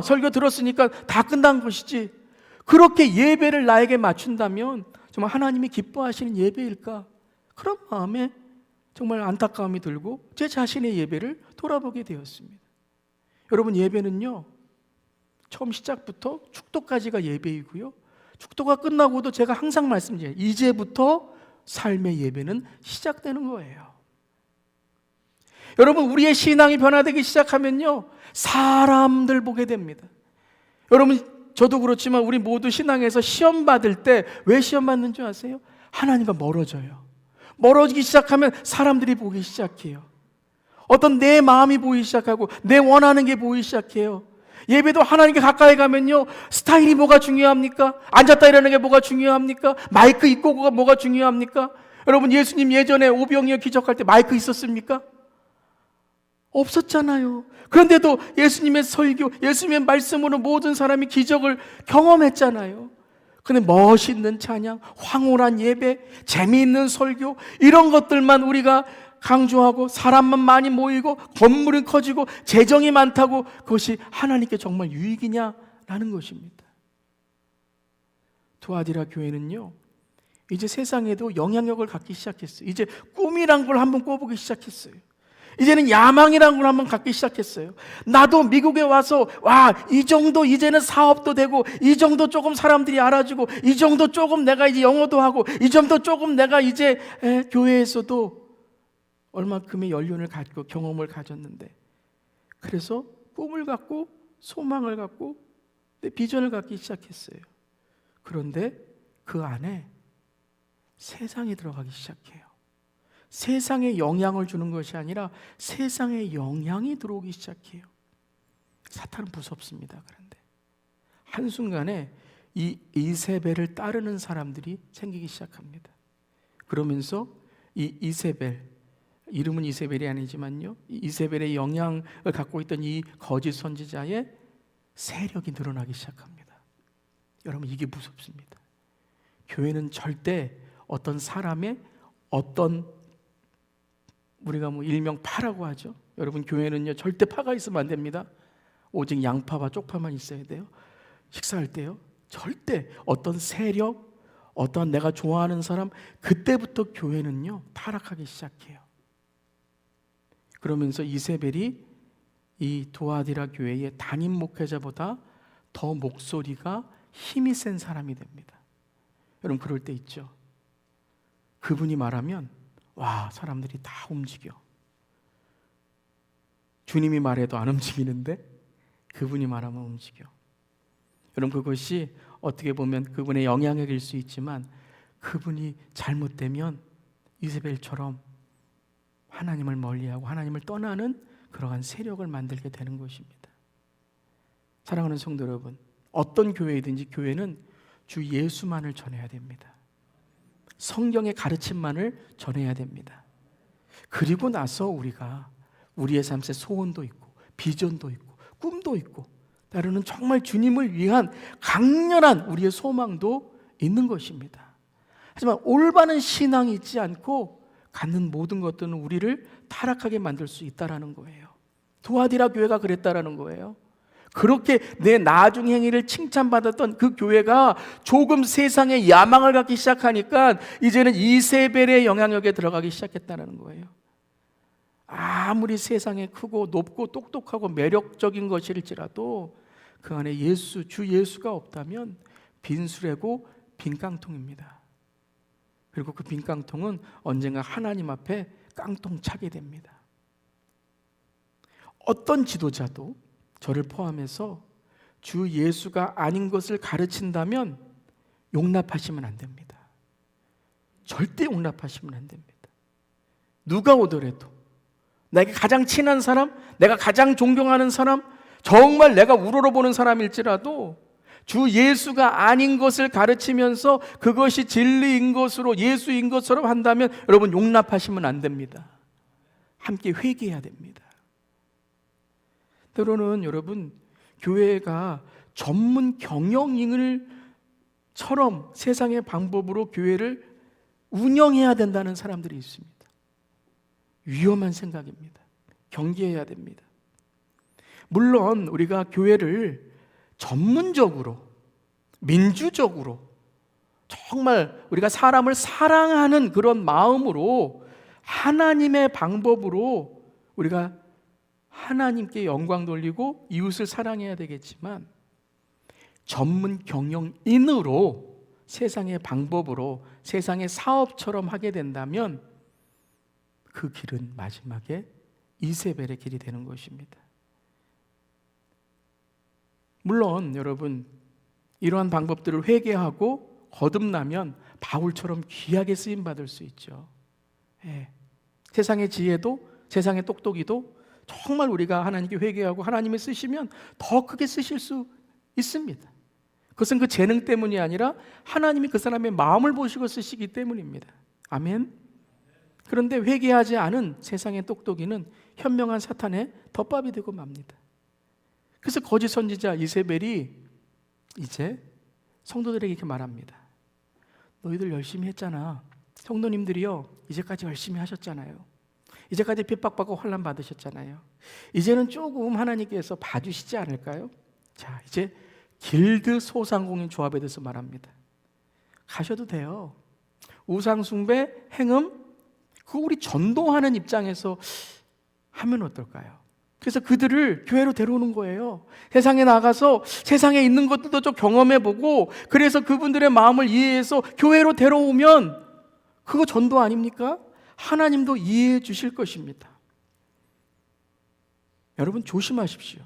설교 들었으니까 다 끝난 것이지, 그렇게 예배를 나에게 맞춘다면 정말 하나님이 기뻐하시는 예배일까? 그런 마음에 정말 안타까움이 들고 제 자신의 예배를 돌아보게 되었습니다. 여러분, 예배는요, 처음 시작부터 축도까지가 예배이고요, 축도가 끝나고도 제가 항상 말씀드려요. 이제부터 삶의 예배는 시작되는 거예요. 여러분, 우리의 신앙이 변화되기 시작하면요, 사람들 보게 됩니다. 여러분, 저도 그렇지만 우리 모두 신앙에서 시험 받을 때 왜 시험 받는 줄 아세요? 하나님과 멀어져요. 멀어지기 시작하면 사람들이 보기 시작해요. 어떤 내 마음이 보이기 시작하고 내 원하는 게 보이기 시작해요. 예배도 하나님께 가까이 가면요, 스타일이 뭐가 중요합니까? 앉았다 일어나는 게 뭐가 중요합니까? 마이크 있고가 뭐가 중요합니까? 여러분, 예수님 예전에 오병이어 기적할 때 마이크 있었습니까? 없었잖아요. 그런데도 예수님의 설교, 예수님의 말씀으로 모든 사람이 기적을 경험했잖아요. 근데 멋있는 찬양, 황홀한 예배, 재미있는 설교, 이런 것들만 우리가 강조하고 사람만 많이 모이고 건물이 커지고 재정이 많다고 그것이 하나님께 정말 유익이냐라는 것입니다. 투아디라 교회는요, 이제 세상에도 영향력을 갖기 시작했어요. 이제 꿈이란 걸 한번 꿔보기 시작했어요. 이제는 야망이라는 걸 한번 갖기 시작했어요. 나도 미국에 와서 이 정도 이제는 사업도 되고, 이 정도 조금 사람들이 알아주고, 이 정도 조금 내가 이제 영어도 하고, 이 정도 조금 내가 이제 교회에서도 얼마큼의 연륜을 갖고 경험을 가졌는데, 그래서 꿈을 갖고 소망을 갖고 내 비전을 갖기 시작했어요. 그런데 그 안에 세상이 들어가기 시작해요. 세상에 영향을 주는 것이 아니라 세상에 영향이 들어오기 시작해요. 사탄은 무섭습니다. 그런데 한순간에 이 이세벨을 따르는 사람들이 생기기 시작합니다. 그러면서 이 이세벨, 이름은 이세벨이 아니지만요, 이세벨의 영향을 갖고 있던 이 거짓 선지자의 세력이 늘어나기 시작합니다. 여러분, 이게 무섭습니다. 교회는 절대 어떤 사람의 어떤, 우리가 일명 파라고 하죠. 여러분, 교회는요, 절대 파가 있으면 안 됩니다. 오직 양파와 쪽파만 있어야 돼요. 식사할 때요, 절대 어떤 세력, 어떤 내가 좋아하는 사람, 그때부터 교회는요 타락하기 시작해요. 그러면서 이세벨이 이 두아디라 교회의 담임 목회자보다 더 목소리가 힘이 센 사람이 됩니다. 여러분, 그럴 때 있죠. 그분이 말하면 사람들이 다 움직여. 주님이 말해도 안 움직이는데 그분이 말하면 움직여. 여러분, 그것이 어떻게 보면 그분의 영향력일 수 있지만, 그분이 잘못되면 이세벨처럼 하나님을 멀리하고 하나님을 떠나는 그러한 세력을 만들게 되는 것입니다. 사랑하는 성도 여러분, 어떤 교회이든지 교회는 주 예수만을 전해야 됩니다. 성경의 가르침만을 전해야 됩니다. 그리고 나서 우리가 우리의 삶에 소원도 있고 비전도 있고 꿈도 있고 따르는 정말 주님을 위한 강렬한 우리의 소망도 있는 것입니다. 하지만 올바른 신앙이 있지 않고 갖는 모든 것들은 우리를 타락하게 만들 수 있다라는 거예요. 두아디라 교회가 그랬다라는 거예요. 그렇게 내 나중 행위를 칭찬받았던 그 교회가 조금 세상에 야망을 갖기 시작하니까 이제는 이세벨의 영향력에 들어가기 시작했다는 거예요. 아무리 세상에 크고 높고 똑똑하고 매력적인 것일지라도 그 안에 주 예수가 없다면 빈수레고 빈깡통입니다. 그리고 그 빈깡통은 언젠가 하나님 앞에 깡통 차게 됩니다. 어떤 지도자도 저를 포함해서 주 예수가 아닌 것을 가르친다면 용납하시면 안 됩니다. 절대 용납하시면 안 됩니다. 누가 오더라도, 내게 가장 친한 사람, 내가 가장 존경하는 사람, 정말 내가 우러러보는 사람일지라도 주 예수가 아닌 것을 가르치면서 그것이 진리인 것으로, 예수인 것처럼 한다면 여러분, 용납하시면 안 됩니다. 함께 회개해야 됩니다. 때로는 여러분, 교회가 전문 경영인처럼 세상의 방법으로 교회를 운영해야 된다는 사람들이 있습니다. 위험한 생각입니다. 경계해야 됩니다. 물론 우리가 교회를 전문적으로, 민주적으로, 정말 우리가 사람을 사랑하는 그런 마음으로 하나님의 방법으로 우리가 하나님께 영광 돌리고 이웃을 사랑해야 되겠지만, 전문 경영인으로 세상의 방법으로 세상의 사업처럼 하게 된다면 그 길은 마지막에 이세벨의 길이 되는 것입니다. 물론 여러분, 이러한 방법들을 회개하고 거듭나면 바울처럼 귀하게 쓰임받을 수 있죠. 세상의 지혜도, 세상의 똑똑이도 정말 우리가 하나님께 회개하고 하나님이 쓰시면 더 크게 쓰실 수 있습니다. 그것은 그 재능 때문이 아니라 하나님이 그 사람의 마음을 보시고 쓰시기 때문입니다. 아멘. 그런데 회개하지 않은 세상의 똑똑이는 현명한 사탄의 덮밥이 되고 맙니다. 그래서 거짓 선지자 이세벨이 이제 성도들에게 이렇게 말합니다. 너희들 열심히 했잖아. 성도님들이요, 이제까지 열심히 하셨잖아요. 이제까지 핍박받고 환난 받으셨잖아요. 이제는 조금 하나님께서 봐주시지 않을까요? 자, 이제 길드 소상공인 조합에 대해서 말합니다. 가셔도 돼요. 우상숭배, 행음, 그거 우리 전도하는 입장에서 하면 어떨까요? 그래서 그들을 교회로 데려오는 거예요. 세상에 나가서 세상에 있는 것들도 좀 경험해보고, 그래서 그분들의 마음을 이해해서 교회로 데려오면 그거 전도 아닙니까? 하나님도 이해해 주실 것입니다. 여러분 조심하십시오.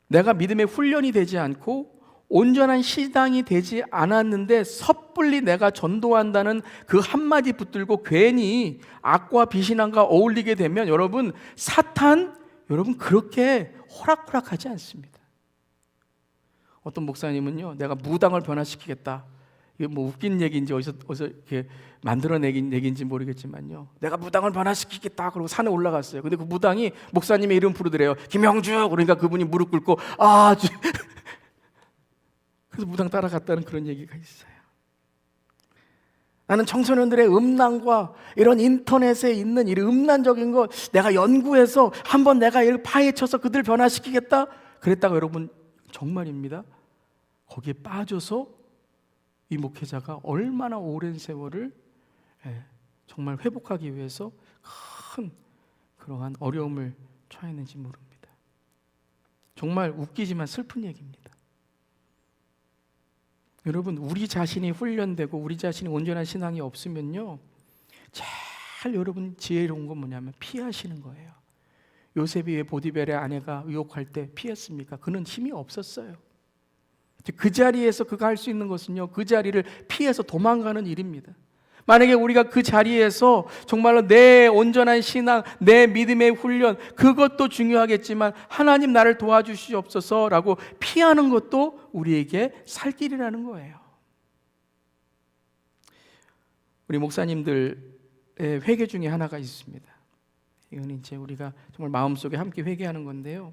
내가 믿음의 훈련이 되지 않고 온전한 신앙이 되지 않았는데 섣불리 내가 전도한다는 그 한마디 붙들고 괜히 악과 비신앙과 어울리게 되면 여러분, 사탄 여러분 그렇게 호락호락하지 않습니다. 어떤 목사님은요, 내가 무당을 변화시키겠다. 이게 뭐 웃긴 얘기인지 어디서 이렇게 만들어내긴 얘기인지 모르겠지만요, 내가 무당을 변화시키겠다 그러고 산에 올라갔어요. 근데 그 무당이 목사님의 이름 부르더래요. 김영주. 그러니까 그분이 무릎 꿇고 그래서 무당 따라갔다는 그런 얘기가 있어요. 나는 청소년들의 음란과 이런 인터넷에 있는 이 음란적인 거 내가 연구해서 한번 내가 이걸 파헤쳐서 그들 변화시키겠다 그랬다가 여러분 정말입니다. 거기에 빠져서 이 목회자가 얼마나 오랜 세월을 정말 회복하기 위해서 큰 그러한 어려움을 처했는지 모릅니다. 정말 웃기지만 슬픈 얘기입니다. 여러분, 우리 자신이 훈련되고 우리 자신이 온전한 신앙이 없으면요, 제일 여러분 지혜로운 건 뭐냐면 피하시는 거예요. 요셉이 왜 보디벨의 아내가 유혹할 때 피했습니까? 그는 힘이 없었어요. 그 자리에서 그가 할 수 있는 것은요, 그 자리를 피해서 도망가는 일입니다. 만약에 우리가 그 자리에서 정말로 내 온전한 신앙, 내 믿음의 훈련, 그것도 중요하겠지만 하나님 나를 도와주시옵소서라고 피하는 것도 우리에게 살 길이라는 거예요. 우리 목사님들의 회개 중에 하나가 있습니다. 이건 이제 우리가 정말 마음속에 함께 회개하는 건데요,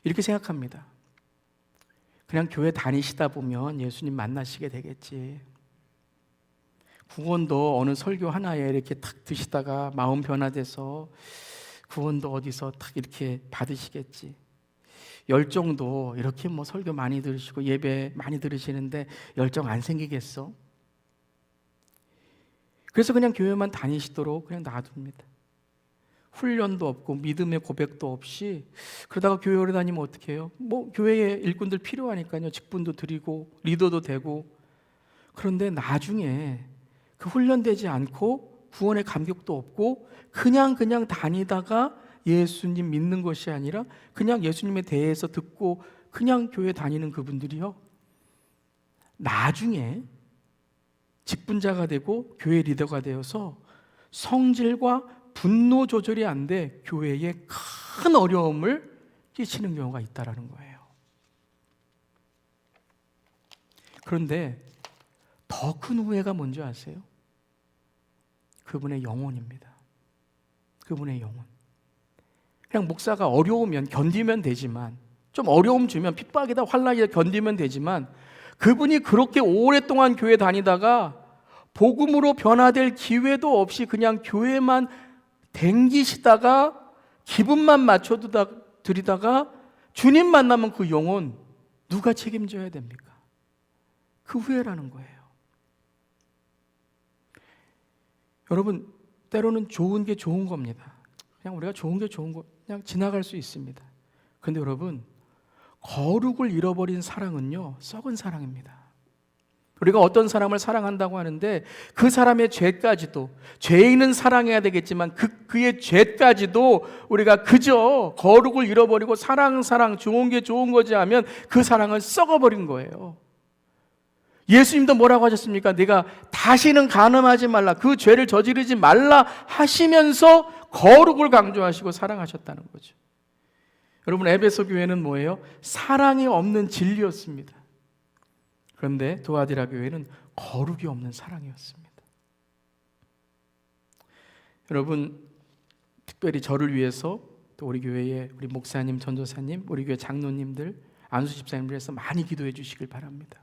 이렇게 생각합니다. 그냥 교회 다니시다 보면 예수님 만나시게 되겠지. 구원도 어느 설교 하나에 이렇게 탁 드시다가 마음 변화돼서 구원도 어디서 탁 이렇게 받으시겠지. 열정도 이렇게 뭐 설교 많이 들으시고 예배 많이 들으시는데 열정 안 생기겠어? 그래서 그냥 교회만 다니시도록 그냥 놔둡니다. 훈련도 없고 믿음의 고백도 없이 그러다가 교회 오래 다니면 어떻게 해요? 뭐 교회에 일꾼들 필요하니까요, 직분도 드리고 리더도 되고. 그런데 나중에 그 훈련되지 않고 구원의 감격도 없고 그냥 다니다가 예수님 믿는 것이 아니라 그냥 예수님에 대해서 듣고 그냥 교회 다니는 그분들이요, 나중에 직분자가 되고 교회 리더가 되어서 성질과 분노 조절이 안 돼 교회에 큰 어려움을 끼치는 경우가 있다라는 거예요. 그런데 더 큰 후회가 뭔지 아세요? 그분의 영혼입니다. 그분의 영혼. 그냥 목사가 어려우면 견디면 되지만, 좀 어려움 주면 핍박이다 환난이다 견디면 되지만, 그분이 그렇게 오랫동안 교회 다니다가 복음으로 변화될 기회도 없이 그냥 교회만 댕기시다가 기분만 맞춰드리다가 주님 만나면 그 영혼 누가 책임져야 됩니까? 그 후회라는 거예요. 여러분, 때로는 좋은 게 좋은 겁니다. 그냥 우리가 좋은 게 좋은 거 그냥 지나갈 수 있습니다. 그런데 여러분, 거룩을 잃어버린 사랑은요, 썩은 사랑입니다. 우리가 어떤 사람을 사랑한다고 하는데 그 사람의 죄까지도, 죄인은 사랑해야 되겠지만 그의 죄까지도 우리가 그저 거룩을 잃어버리고 사랑 좋은 게 좋은 거지 하면 그 사랑은 썩어버린 거예요. 예수님도 뭐라고 하셨습니까? 네가 다시는 간음하지 말라, 그 죄를 저지르지 말라 하시면서 거룩을 강조하시고 사랑하셨다는 거죠. 여러분, 에베소 교회는 뭐예요? 사랑이 없는 진리였습니다. 그런데 두아디라 교회는 거룩이 없는 사랑이었습니다. 여러분, 특별히 저를 위해서 또 우리 교회의 우리 목사님, 전도사님, 우리 교회 장로님들, 안수 집사님들 해서 많이 기도해 주시길 바랍니다.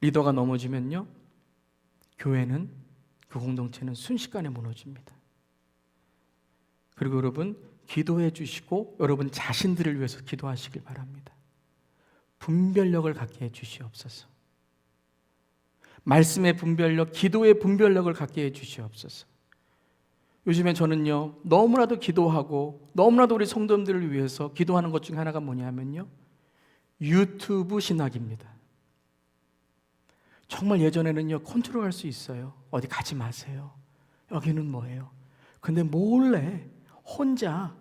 리더가 넘어지면요, 교회는, 그 공동체는 순식간에 무너집니다. 그리고 여러분, 기도해 주시고 여러분 자신들을 위해서 기도하시길 바랍니다. 분별력을 갖게 해 주시옵소서. 말씀의 분별력, 기도의 분별력을 갖게 해 주시옵소서. 요즘에 저는요, 너무나도 기도하고 너무나도 우리 성도님들을 위해서 기도하는 것 중에 하나가 뭐냐면요, 유튜브 신학입니다. 정말 예전에는요, 컨트롤할 수 있어요. 어디 가지 마세요, 여기는 뭐예요. 근데 몰래 혼자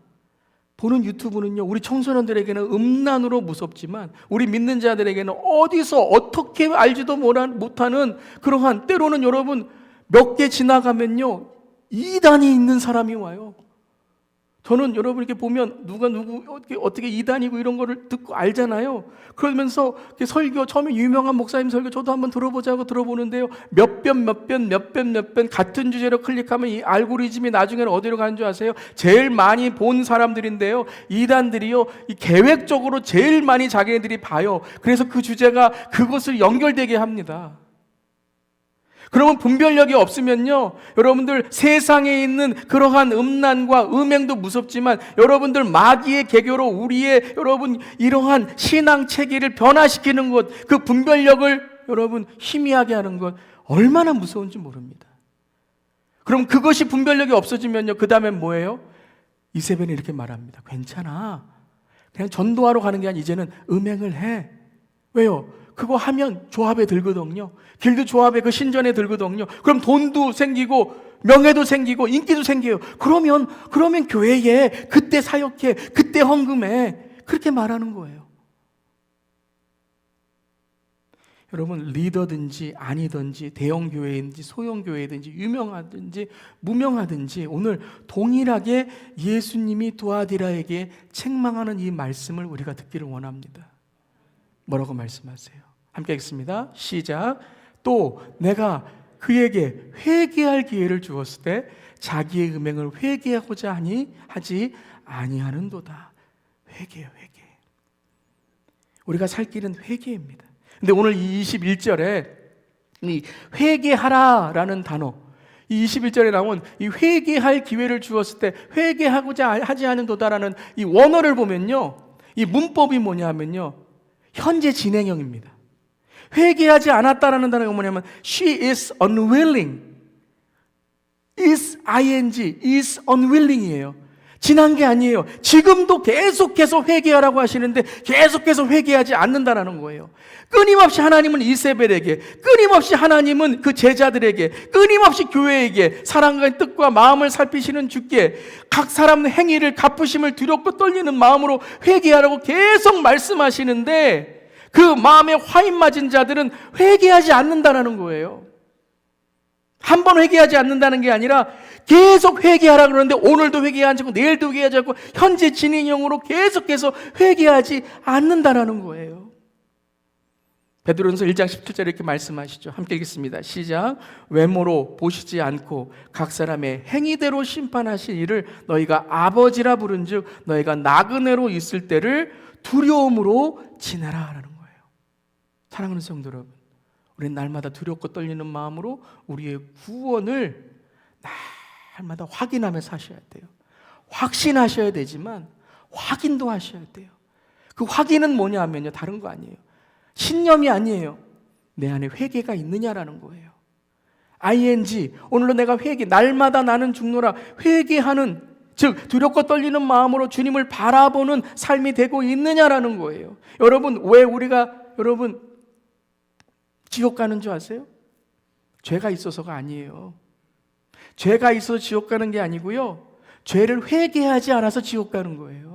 보는 유튜브는요, 우리 청소년들에게는 음란으로 무섭지만 우리 믿는 자들에게는 어디서 어떻게 알지도 못하는 그러한, 때로는 여러분 몇 개 지나가면요 이단이 있는 사람이 와요. 저는 여러분 이렇게 보면 누가 누구 어떻게 이단이고 이런 거를 듣고 알잖아요. 그러면서 설교, 처음에 유명한 목사님 설교 저도 한번 들어보자고 들어보는데요, 몇 번 같은 주제로 클릭하면 이 알고리즘이 나중에는 어디로 가는 줄 아세요? 제일 많이 본 사람들인데요, 이단들이요, 이 계획적으로 제일 많이 자기네들이 봐요. 그래서 그 주제가 그것을 연결되게 합니다. 그러면 분별력이 없으면요, 여러분들 세상에 있는 그러한 음란과 음행도 무섭지만 여러분들 마귀의 계교로 우리의 여러분 이러한 신앙 체계를 변화시키는 것, 그 분별력을 여러분 희미하게 하는 것 얼마나 무서운지 모릅니다. 그럼 그것이 분별력이 없어지면요, 그 다음엔 뭐예요? 이세벨이 이렇게 말합니다. 괜찮아, 그냥 전도하러 가는 게 아니라 이제는 음행을 해. 왜요? 그거 하면 조합에 들거든요. 길드 조합에 그 신전에 들거든요. 그럼 돈도 생기고 명예도 생기고 인기도 생겨요. 그러면 교회에 그때 사역해, 그때 헌금해, 그렇게 말하는 거예요. 여러분, 리더든지 아니든지 대형 교회인지 소형 교회든지 유명하든지 무명하든지 오늘 동일하게 예수님이 두아디라에게 책망하는 이 말씀을 우리가 듣기를 원합니다. 뭐라고 말씀하세요? 함께 읽습니다. 시작. 또 내가 그에게 회개할 기회를 주었을 때 자기의 음행을 회개하고자 하지 아니하는도다. 회개요, 회개. 우리가 살 길은 회개입니다. 근데 오늘 이 21절에 이 회개하라라는 단어, 이 21절에 나온 이 회개할 기회를 주었을 때 회개하고자 하지 않는도다라는 이 원어를 보면요, 이 문법이 뭐냐면요, 현재 진행형입니다. 회개하지 않았다라는 단어가 뭐냐면 she is unwilling, is ing, is unwilling이에요. 지난 게 아니에요. 지금도 계속해서 회개하라고 하시는데 계속해서 회개하지 않는다라는 거예요. 끊임없이 하나님은 이세벨에게, 끊임없이 하나님은 그 제자들에게, 끊임없이 교회에게 사랑과 뜻과 마음을 살피시는 주께 각 사람 행위를 갚으심을 두렵고 떨리는 마음으로 회개하라고 계속 말씀하시는데 그 마음에 화인 맞은 자들은 회개하지 않는다는 거예요. 한 번 회개하지 않는다는 게 아니라 계속 회개하라 그러는데 오늘도 회개하지 않고 내일도 회개하지 않고 현재 진행형으로 계속해서 회개하지 않는다는 거예요. 베드로전서 1장 17절에 이렇게 말씀하시죠. 함께 읽겠습니다. 시작. 외모로 보시지 않고 각 사람의 행위대로 심판하실 이를 너희가 아버지라 부른즉 너희가 나그네로 있을 때를 두려움으로 지내라 라는 거예요. 사랑하는 성도 여러분, 우리는 날마다 두렵고 떨리는 마음으로 우리의 구원을 날마다 확인하며 사셔야 돼요. 확신하셔야 되지만 확인도 하셔야 돼요. 그 확인은 뭐냐 하면요, 다른 거 아니에요. 신념이 아니에요. 내 안에 회개가 있느냐라는 거예요. ing, 오늘로 내가 날마다 나는 죽노라 회개하는, 즉 두렵고 떨리는 마음으로 주님을 바라보는 삶이 되고 있느냐라는 거예요. 여러분, 왜 우리가 지옥 가는 줄 아세요? 죄가 있어서가 아니에요. 죄가 있어서 지옥 가는 게 아니고요, 죄를 회개하지 않아서 지옥 가는 거예요.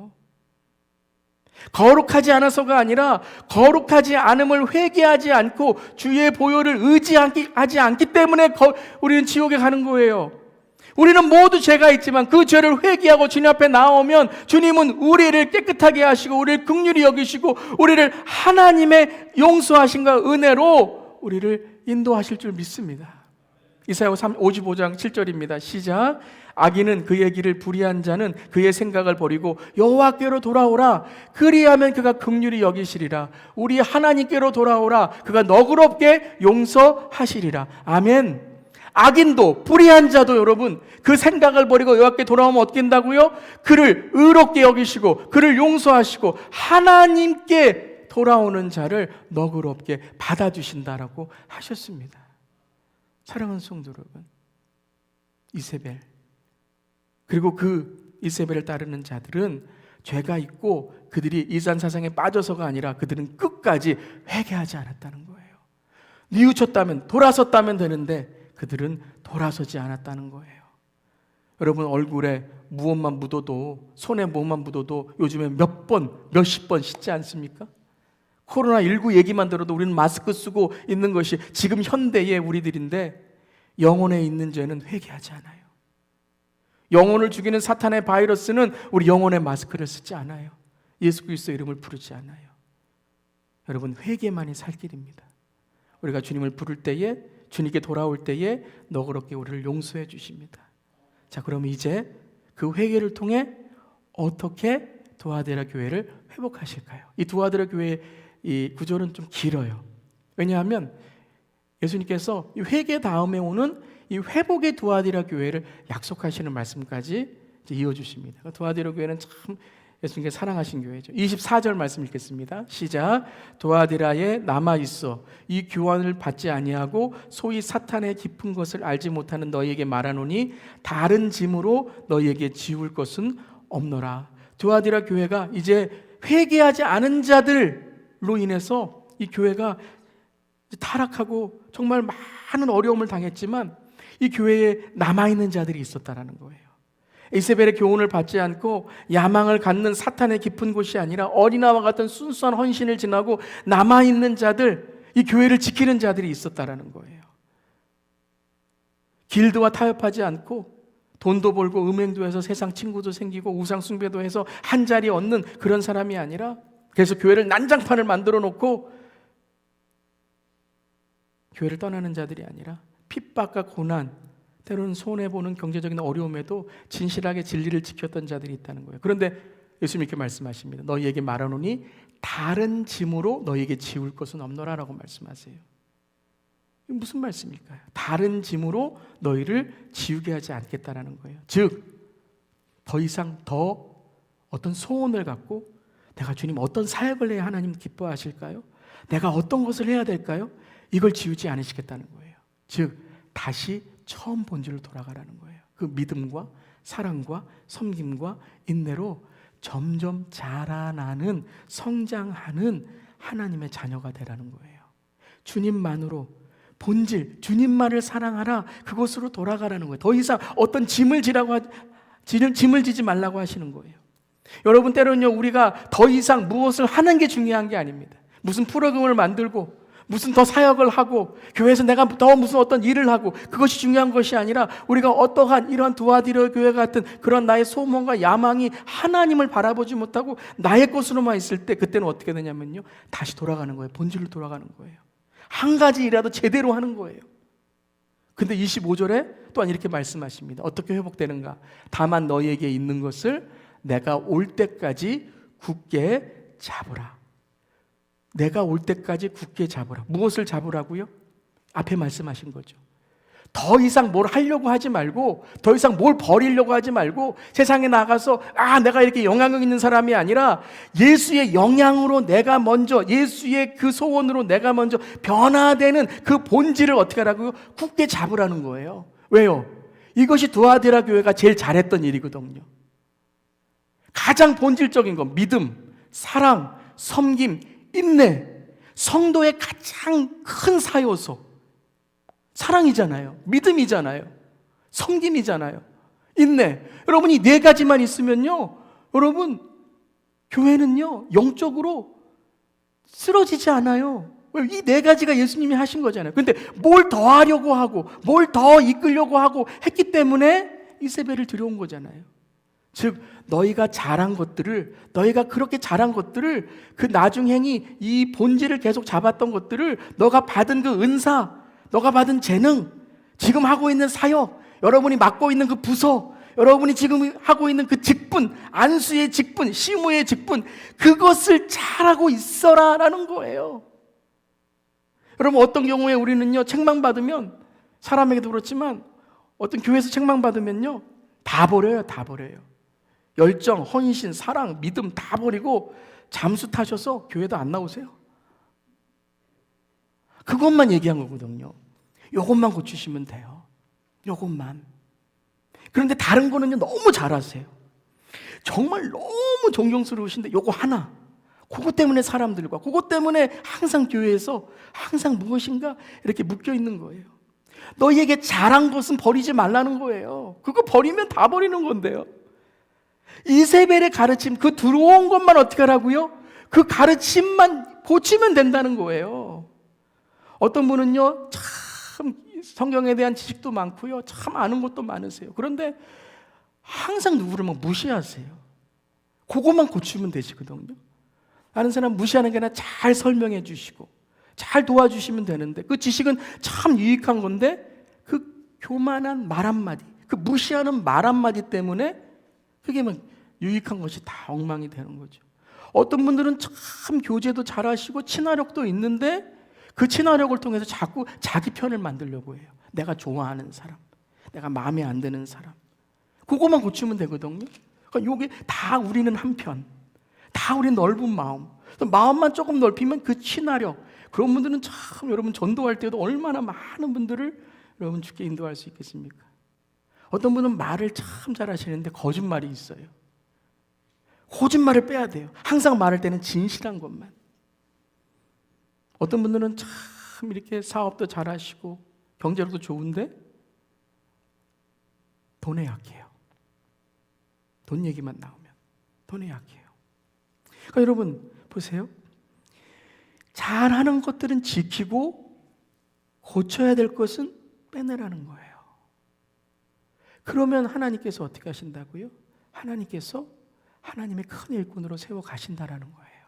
거룩하지 않아서가 아니라 거룩하지 않음을 회개하지 않고 주의 보혈을 의지하지 않기 때문에 우리는 지옥에 가는 거예요. 우리는 모두 죄가 있지만 그 죄를 회개하고 주님 앞에 나오면 주님은 우리를 깨끗하게 하시고 우리를 긍휼히 여기시고 우리를 하나님의 용서하심과 은혜로 우리를 인도하실 줄 믿습니다. 이사야 55장 7절입니다. 시작. 악인은 그의 길을 불의한 자는 그의 생각을 버리고 여호와께로 돌아오라. 그리하면 그가 긍휼히 여기시리라. 우리 하나님께로 돌아오라. 그가 너그럽게 용서하시리라. 아멘. 악인도 불의한 자도 여러분 그 생각을 버리고 여호와께 돌아오면 어떻게 된다고요? 그를 의롭게 여기시고 그를 용서하시고 하나님께 돌아오는 자를 너그럽게 받아주신다라고 하셨습니다. 사랑하는 성도 여러분, 이세벨, 그리고 그 이세벨을 따르는 자들은 죄가 있고 그들이 이산사상에 빠져서가 아니라 그들은 끝까지 회개하지 않았다는 거예요. 뉘우쳤다면, 돌아섰다면 되는데 그들은 돌아서지 않았다는 거예요. 여러분, 얼굴에 무엇만 묻어도, 손에 무엇만 묻어도 요즘에 몇십 번 씻지 않습니까? 코로나19 얘기만 들어도 우리는 마스크 쓰고 있는 것이 지금 현대의 우리들인데, 영혼에 있는 죄는 회개하지 않아요. 영혼을 죽이는 사탄의 바이러스는 우리 영혼에 마스크를 쓰지 않아요. 예수 그리스도의 이름을 부르지 않아요. 여러분, 회개만이 살 길입니다. 우리가 주님을 부를 때에, 주님께 돌아올 때에 너그럽게 우리를 용서해 주십니다. 자, 그럼 이제 그 회개를 통해 어떻게 두아디라 교회를 회복하실까요? 이 두아디라 교회의 이 구절은 좀 길어요. 왜냐하면 예수님께서 이 회개 다음에 오는 이 회복의 두아디라 교회를 약속하시는 말씀까지 이어주십니다. 두아디라 교회는 참 예수님께서 사랑하신 교회죠. 24절 말씀 읽겠습니다. 시작. 두아디라에 남아있어 이 교환을 받지 아니하고 소위 사탄의 깊은 것을 알지 못하는 너희에게 말하노니 다른 짐으로 너희에게 지울 것은 없노라. 두아디라 교회가 이제 회개하지 않은 자들로 인해서 이 교회가 타락하고 정말 많은 어려움을 당했지만 이 교회에 남아있는 자들이 있었다라는 거예요. 이세벨의 교훈을 받지 않고 야망을 갖는 사탄의 깊은 곳이 아니라 어린아이와 같은 순수한 헌신을 지나고 남아있는 자들, 이 교회를 지키는 자들이 있었다라는 거예요. 길드와 타협하지 않고 돈도 벌고 음행도 해서 세상 친구도 생기고 우상 숭배도 해서 한 자리 얻는 그런 사람이 아니라, 그래서 교회를 난장판을 만들어 놓고 교회를 떠나는 자들이 아니라 핍박과 고난, 때로는 손해보는 경제적인 어려움에도 진실하게 진리를 지켰던 자들이 있다는 거예요. 그런데 예수님 이렇게 말씀하십니다. 너희에게 말하노니 다른 짐으로 너희에게 지울 것은 없노라라고 말씀하세요. 이게 무슨 말씀일까요? 다른 짐으로 너희를 지우게 하지 않겠다라는 거예요. 즉, 더 이상 더 어떤 소원을 갖고 내가 주님 어떤 사역을 해야 하나님 기뻐하실까요? 내가 어떤 것을 해야 될까요? 이걸 지우지 않으시겠다는 거예요. 즉, 다시 처음 본질로 돌아가라는 거예요. 그 믿음과 사랑과 섬김과 인내로 점점 자라나는, 성장하는 하나님의 자녀가 되라는 거예요. 주님만으로, 본질, 주님만을 사랑하라, 그곳으로 돌아가라는 거예요. 더 이상 어떤 짐을 지지 말라고 하시는 거예요. 여러분, 때로는요, 우리가 더 이상 무엇을 하는 게 중요한 게 아닙니다. 무슨 프로그램을 만들고 무슨 더 사역을 하고 교회에서 내가 더 무슨 어떤 일을 하고, 그것이 중요한 것이 아니라 우리가 어떠한 이러한 두아디라 교회 같은 그런 나의 소망과 야망이 하나님을 바라보지 못하고 나의 것으로만 있을 때, 그때는 어떻게 되냐면요, 다시 돌아가는 거예요. 본질로 돌아가는 거예요. 한 가지 일이라도 제대로 하는 거예요. 근데 25절에 또한 이렇게 말씀하십니다. 어떻게 회복되는가? 다만 너희에게 있는 것을 내가 올 때까지 굳게 잡으라. 내가 올 때까지 굳게 잡으라. 무엇을 잡으라고요? 앞에 말씀하신 거죠. 더 이상 뭘 하려고 하지 말고, 더 이상 뭘 버리려고 하지 말고, 세상에 나가서 내가 이렇게 영향력 있는 사람이 아니라 예수의 영향으로 내가 먼저, 예수의 그 소원으로 내가 먼저 변화되는 그 본질을 어떻게 하라고요? 굳게 잡으라는 거예요. 왜요? 이것이 두아디라 교회가 제일 잘했던 일이거든요. 가장 본질적인 건 믿음, 사랑, 섬김, 인내, 성도의 가장 큰 사요소 사랑이잖아요. 믿음이잖아요. 섬김이잖아요. 인내. 여러분이 네 가지만 있으면요, 여러분 교회는요 영적으로 쓰러지지 않아요. 이 네 가지가 예수님이 하신 거잖아요. 근데 뭘 더 하려고 하고 뭘 더 이끌려고 하고 했기 때문에 이세벨을 들여온 거잖아요. 즉 너희가 잘한 것들을, 너희가 그렇게 잘한 것들을, 그 나중 행위, 이 본질을 계속 잡았던 것들을, 너가 받은 그 은사, 너가 받은 재능, 지금 하고 있는 사역, 여러분이 맡고 있는 그 부서, 여러분이 지금 하고 있는 그 직분, 안수의 직분, 시무의 직분, 그것을 잘하고 있어라라는 거예요. 여러분, 어떤 경우에 우리는요 책망받으면, 사람에게도 그렇지만 어떤 교회에서 책망받으면요 다 버려요. 다 버려요. 열정, 헌신, 사랑, 믿음 다 버리고 잠수 타셔서 교회도 안 나오세요. 그것만 얘기한 거거든요. 요것만 고치시면 돼요. 요것만. 그런데 다른 거는요 너무 잘하세요. 정말 너무 존경스러우신데 요거 하나, 그것 때문에 사람들과, 그것 때문에 항상 교회에서 항상 무엇인가 이렇게 묶여 있는 거예요. 너희에게 잘한 것은 버리지 말라는 거예요. 그거 버리면 다 버리는 건데요. 이세벨의 가르침, 그 들어온 것만 어떻게 하라고요? 그 가르침만 고치면 된다는 거예요. 어떤 분은요 참 성경에 대한 지식도 많고요, 참 아는 것도 많으세요. 그런데 항상 누구를 막 무시하세요. 그것만 고치면 되시거든요. 아는 사람 무시하는 게 아니라 잘 설명해 주시고 잘 도와주시면 되는데, 그 지식은 참 유익한 건데 그 교만한 말 한마디, 그 무시하는 말 한마디 때문에 그게 막 유익한 것이 다 엉망이 되는 거죠. 어떤 분들은 참 교제도 잘하시고 친화력도 있는데 그 친화력을 통해서 자꾸 자기 편을 만들려고 해요. 내가 좋아하는 사람, 내가 마음에 안 드는 사람, 그것만 고치면 되거든요. 그러니까 이게 다 우리는 한 편, 다 우리 넓은 마음, 마음만 조금 넓히면 그 친화력, 그런 분들은 참 여러분 전도할 때도 얼마나 많은 분들을 여러분 주께 인도할 수 있겠습니까? 어떤 분은 말을 참 잘하시는데 거짓말이 있어요. 거짓말을 빼야 돼요. 항상 말할 때는 진실한 것만. 어떤 분들은 참 이렇게 사업도 잘하시고 경제력도 좋은데 돈에 약해요. 돈 얘기만 나오면 돈에 약해요. 그러니까 여러분 보세요. 잘하는 것들은 지키고 고쳐야 될 것은 빼내라는 거예요. 그러면 하나님께서 어떻게 하신다고요? 하나님께서 하나님의 큰 일꾼으로 세워 가신다라는 거예요.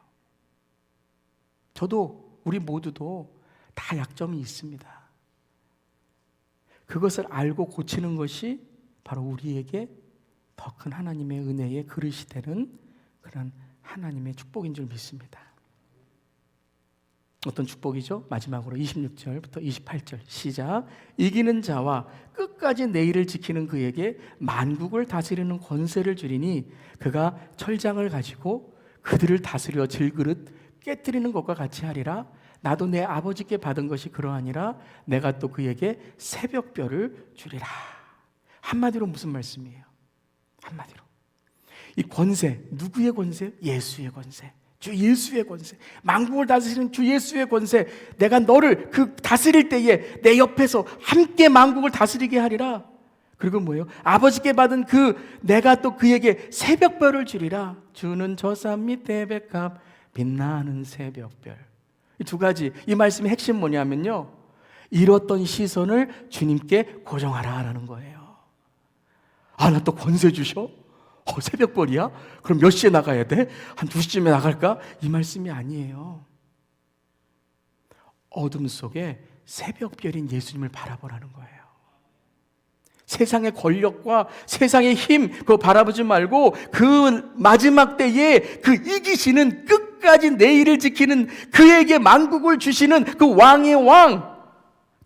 저도, 우리 모두도 다 약점이 있습니다. 그것을 알고 고치는 것이 바로 우리에게 더 큰 하나님의 은혜의 그릇이 되는 그런 하나님의 축복인 줄 믿습니다. 어떤 축복이죠? 마지막으로 26절부터 28절 시작. 이기는 자와 끝까지 내 일을 지키는 그에게 만국을 다스리는 권세를 주리니 그가 철장을 가지고 그들을 다스려 질그릇 깨뜨리는 것과 같이 하리라. 나도 내 아버지께 받은 것이 그러하니라. 내가 또 그에게 새벽별을 주리라. 한마디로 무슨 말씀이에요? 한마디로 이 권세, 누구의 권세? 예수의 권세, 주 예수의 권세, 만국을 다스리는 주 예수의 권세. 내가 너를 그 다스릴 때에 내 옆에서 함께 만국을 다스리게 하리라. 그리고 뭐예요? 아버지께 받은 그 내가 또 그에게 새벽별을 주리라. 주는 저산 밑에 백합 빛나는 새벽별. 이 두 가지, 이 말씀의 핵심 뭐냐면요, 잃었던 시선을 주님께 고정하라라는 거예요. 아, 나 또 권세 주셔? 새벽별이야? 그럼 몇 시에 나가야 돼? 한 2시쯤에 나갈까? 이 말씀이 아니에요. 어둠 속에 새벽별인 예수님을 바라보라는 거예요. 세상의 권력과 세상의 힘 그거 바라보지 말고 그 마지막 때에 그 이기시는, 끝까지 내 일을 지키는, 그에게 만국을 주시는 그 왕의 왕,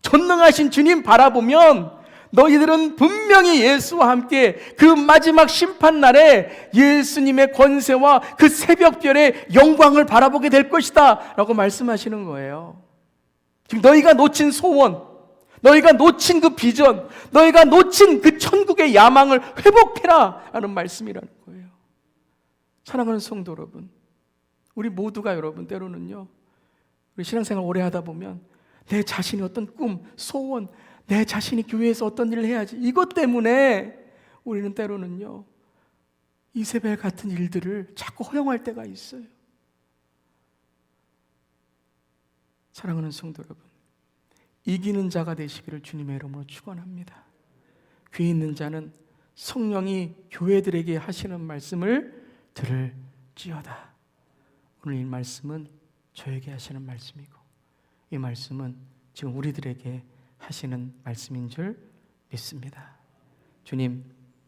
전능하신 주님 바라보면 너희들은 분명히 예수와 함께 그 마지막 심판날에 예수님의 권세와 그 새벽별의 영광을 바라보게 될 것이다 라고 말씀하시는 거예요. 지금 너희가 놓친 소원, 너희가 놓친 그 비전, 너희가 놓친 그 천국의 야망을 회복해라 하는 말씀이라는 거예요. 사랑하는 성도 여러분, 우리 모두가 여러분 때로는요, 우리 신앙생활 오래 하다 보면 내 자신이 어떤 꿈, 소원, 내 자신이 교회에서 어떤 일을 해야지, 이것 때문에 우리는 때로는요 이세벨 같은 일들을 자꾸 허용할 때가 있어요. 사랑하는 성도 여러분, 이기는 자가 되시기를 주님의 이름으로 축원합니다. 귀 있는 자는 성령이 교회들에게 하시는 말씀을 들을지어다. 오늘 이 말씀은 저에게 하시는 말씀이고, 이 말씀은 지금 우리들에게 하시는 말씀인 줄 믿습니다. 주님,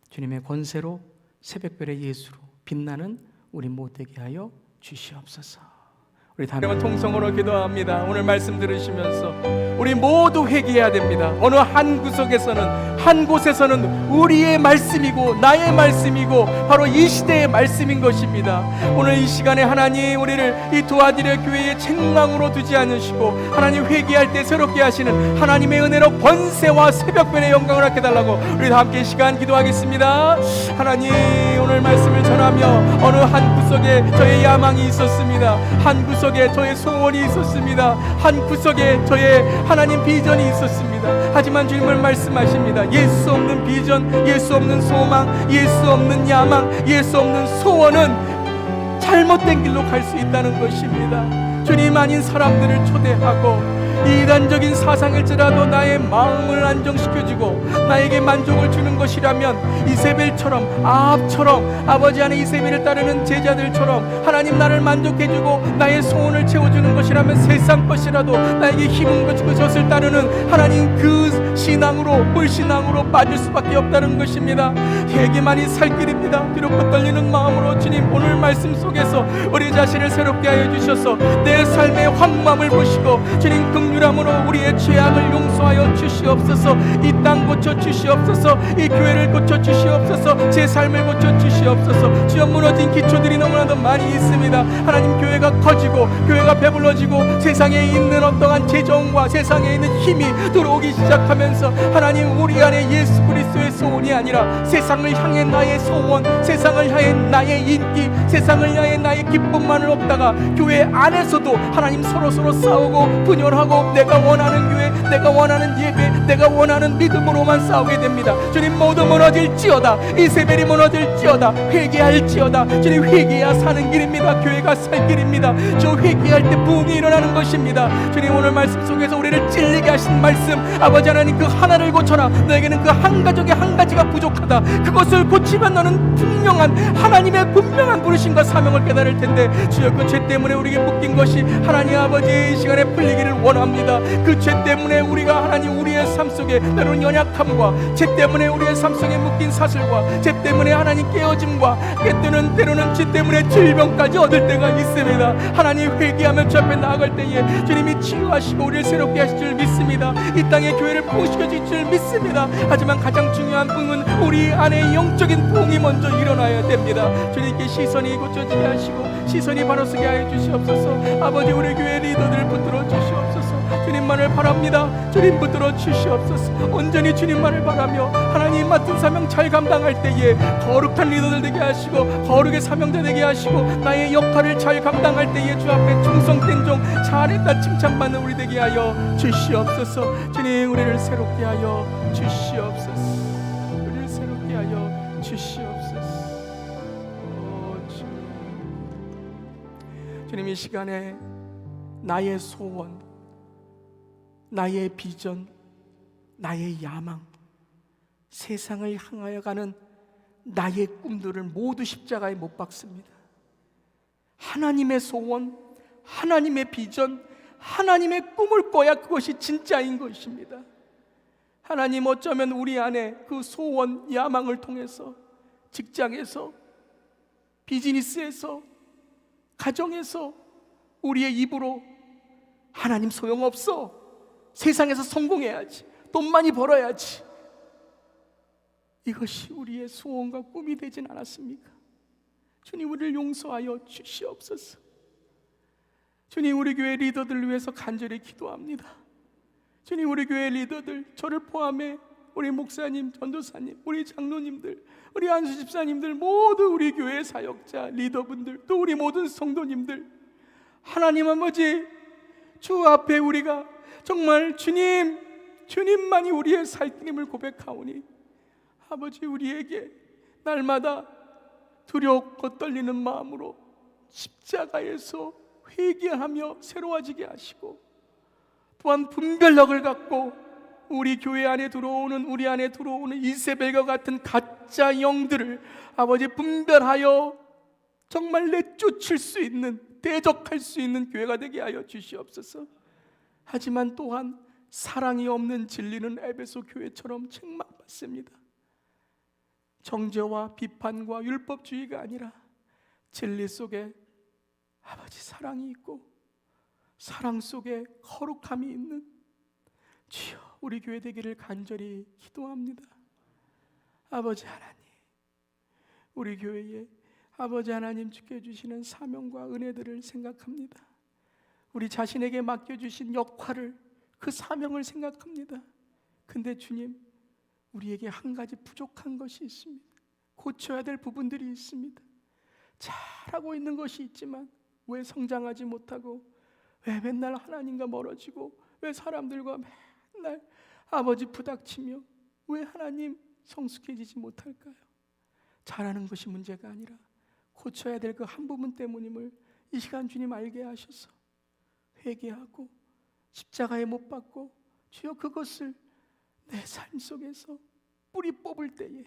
주님의 권세로 새벽별의 예수로 빛나는 우리 모두에게 하여 주시옵소서. 우리 다음에 통성으로 기도합니다. 오늘 말씀 들으시면서 우리 모두 회개해야 됩니다. 어느 한 구석에서는, 한 곳에서는 우리의 말씀이고 나의 말씀이고 바로 이 시대의 말씀인 것입니다. 오늘 이 시간에 하나님 우리를 이 도와드려 교회의 책망으로 두지 않으시고 하나님 회개할 때 새롭게 하시는 하나님의 은혜로 권세와 새벽별의 영광을 얻게 달라고 우리 다 함께 시간 기도하겠습니다. 하나님, 오늘 말씀을 전하며 어느 한 구석에 저의 야망이 있었습니다. 한 구석에 저의 소원이 있었습니다. 한 구석에 저의 하나님 비전이 있었습니다. 하지만 주님은 말씀하십니다. 예수 없는 비전, 예수 없는 소망, 예수 없는 야망, 예수 없는 소원은 잘못된 길로 갈 수 있다는 것입니다. 주님 아닌 사람들을 초대하고 이단적인 사상일지라도 나의 마음을 안정시켜주고 나에게 만족을 주는 것이라면 이세벨처럼, 아합처럼, 아버지 안에 이세벨을 따르는 제자들처럼 하나님 나를 만족해주고 나의 소원을 채워주는 것이라면 세상 것이라도 나에게 힘은 그것을 따르는 하나님 그 신앙으로, 불신앙으로 빠질 수밖에 없다는 것입니다. 회개만이 살 길입니다. 비록 떨리는 마음으로 주님 오늘 말씀 속에서 우리 자신을 새롭게 하여 주셔서 내 삶의 황망을 보시고 주님 긍휼함으로 우리의 죄악을 용서하여 주시옵소서. 이 땅 고쳐 주시옵소서. 이 교회를 고쳐 주시옵소서. 제 삶을 고쳐 주시옵소서. 주여, 무너진 기초들이 너무나도 많이 있습니다. 하나님, 교회가 커지고 교회가 배불러지고 세상에 있는 어떠한 재정과 세상에 있는 힘이 들어오기 시작하면서 하나님 우리 안에 예수 그리스도의 소원이 아니라 세상을 향해 나의 소원, 세상을 향해 나의 인기, 세상을 향해 나의 기쁨만을 얻다가 교회 안에서도 하나님 서로 싸우고 분열하고 내가 원하는 교회, 내가 원하는 예배, 내가 원하는 믿음으로만 싸우게 됩니다. 주님, 모두 무너질지어다. 이세벨이 무너질지어다. 회개할지어다. 주님, 회개해야 사는 길입니다. 교회가 살 길입니다. 저 회개할 때 부흥이 일어나는 것입니다. 주님, 오늘 말씀 속에서 우리를 찔리게 하신 말씀, 아버지 하나님 그 하나를 고쳐라. 너에게는 그 한 가족에 한 가지가 부족하다. 그것을 고치면 너는 분명한 하나님의 분명한 부르심과 사명을 깨달을 텐데 주여, 그 죄 때문에 우리에게 묶인 것이 하나님 아버지 이 시간에 풀리기를 원합니다. 그 죄 때문에 우리가 하나님 우리의 삶 속에 때로는 연약함과 죄 때문에 우리의 삶 속에 묶인 사슬과 죄 때문에 하나님 깨어짐과 때로는 죄 때문에 질병까지 얻을 때가 있습니다. 하나님, 회개하며 주 앞에 나아갈 때에 주님이 치유하시고 우리를 새롭게 하실 줄 믿습니다. 이 땅의 교회를 부흥시켜 주실 줄 믿습니다. 하지만 가장 중요한 부흥은 우리 안에 영적인 부흥이 먼저 일어나야 됩니다. 주님께 시선이 고쳐지게 하시고 시선이 바로 서게 하여 주시옵소서. 아버지, 우리 교회 리더들을 붙들어 주시옵소서. 주님만을 바랍니다. 주님 붙들어 주시옵소서. 온전히 주님만을 바라며 하나님 맡은 사명 잘 감당할 때에 거룩한 리더들 되게 하시고 거룩의 사명자 되게 하시고 나의 역할을 잘 감당할 때에 주 앞에 충성된 종, 잘했다 칭찬받는 우리 되게 하여 주시옵소서. 주님, 우리를 새롭게 하여 주시옵소서. 우리를 새롭게 하여 주시옵소서. 주님, 이 시간에 나의 소원, 나의 비전, 나의 야망, 세상을 향하여 가는 나의 꿈들을 모두 십자가에 못 박습니다. 하나님의 소원, 하나님의 비전, 하나님의 꿈을 꿔야 그것이 진짜인 것입니다. 하나님, 어쩌면 우리 안에 그 소원, 야망을 통해서 직장에서, 비즈니스에서, 가정에서 우리의 입으로 하나님 소용없어, 세상에서 성공해야지, 돈 많이 벌어야지, 이것이 우리의 소원과 꿈이 되진 않았습니까? 주님, 우리를 용서하여 주시옵소서. 주님, 우리 교회 리더들을 위해서 간절히 기도합니다. 주님, 우리 교회 리더들, 저를 포함해 우리 목사님, 전도사님, 우리 장로님들, 우리 안수 집사님들, 모두 우리 교회 사역자, 리더분들, 또 우리 모든 성도님들, 하나님 아버지, 주 앞에 우리가 정말 주님만이 우리의 살길임을 고백하오니 아버지, 우리에게 날마다 두렵고 떨리는 마음으로 십자가에서 회개하며 새로워지게 하시고, 또한 분별력을 갖고 우리 교회 안에 들어오는, 우리 안에 들어오는 이세벨과 같은 가짜 영들을 아버지 분별하여 정말 내쫓을 수 있는, 대적할 수 있는 교회가 되게 하여 주시옵소서. 하지만 또한 사랑이 없는 진리는 에베소 교회처럼 책망받습니다. 정죄와 비판과 율법주의가 아니라 진리 속에 아버지 사랑이 있고, 사랑 속에 거룩함이 있는 주여, 우리 교회 되기를 간절히 기도합니다. 아버지 하나님, 우리 교회에 아버지 하나님 주께 주시는 사명과 은혜들을 생각합니다. 우리 자신에게 맡겨주신 역할을, 그 사명을 생각합니다. 근데 주님, 우리에게 한 가지 부족한 것이 있습니다. 고쳐야 될 부분들이 있습니다. 잘하고 있는 것이 있지만 왜 성장하지 못하고, 왜 맨날 하나님과 멀어지고, 왜 사람들과 맨날 아버지 부닥치며 왜 하나님 성숙해지지 못할까요? 잘하는 것이 문제가 아니라 고쳐야 될 그 한 부분 때문임을 이 시간 주님 알게 하셔서 회개하고 십자가에 못 박고 주여 그것을 내 삶 속에서 뿌리 뽑을 때에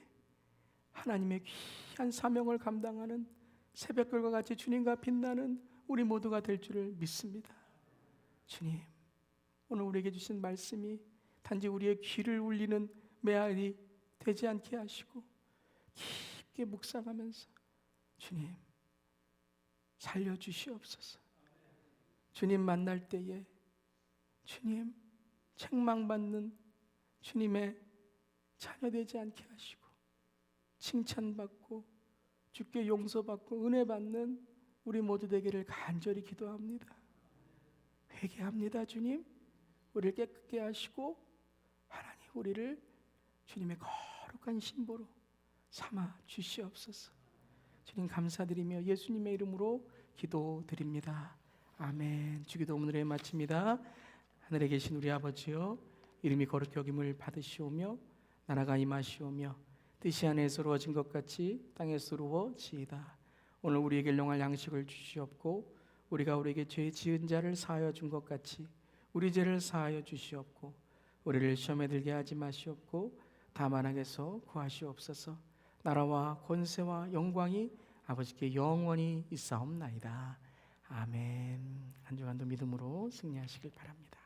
하나님의 귀한 사명을 감당하는 새벽별과 같이 주님과 빛나는 우리 모두가 될 줄을 믿습니다. 주님, 오늘 우리에게 주신 말씀이 단지 우리의 귀를 울리는 메아리 되지 않게 하시고 깊게 묵상하면서 주님 살려주시옵소서. 주님 만날 때에 주님 책망받는 주님의 자녀 되지 않게 하시고, 칭찬받고 주께 용서받고 은혜 받는 우리 모두 되기를 간절히 기도합니다. 회개합니다. 주님, 우리를 깨끗게 하시고 하나님 우리를 주님의 거룩한 신부로 삼아 주시옵소서. 주님 감사드리며 예수님의 이름으로 기도드립니다. 아멘. 주기도 오늘의 마칩니다. 하늘에 계신 우리 아버지여, 이름이 거룩히 여김을 받으시오며 나라가 임하시오며 뜻이 하늘에서 이루어진 것 같이 땅에서 이루어지이다. 오늘 우리에게 일용할 양식을 주시옵고, 우리가 우리에게 죄 지은 자를 사하여 준 것 같이 우리 죄를 사하여 주시옵고, 우리를 시험에 들게 하지 마시옵고 다만 악에서 구하시옵소서. 나라와 권세와 영광이 아버지께 영원히 있사옵나이다. 아멘. 한 주간도 믿음으로 승리하시길 바랍니다.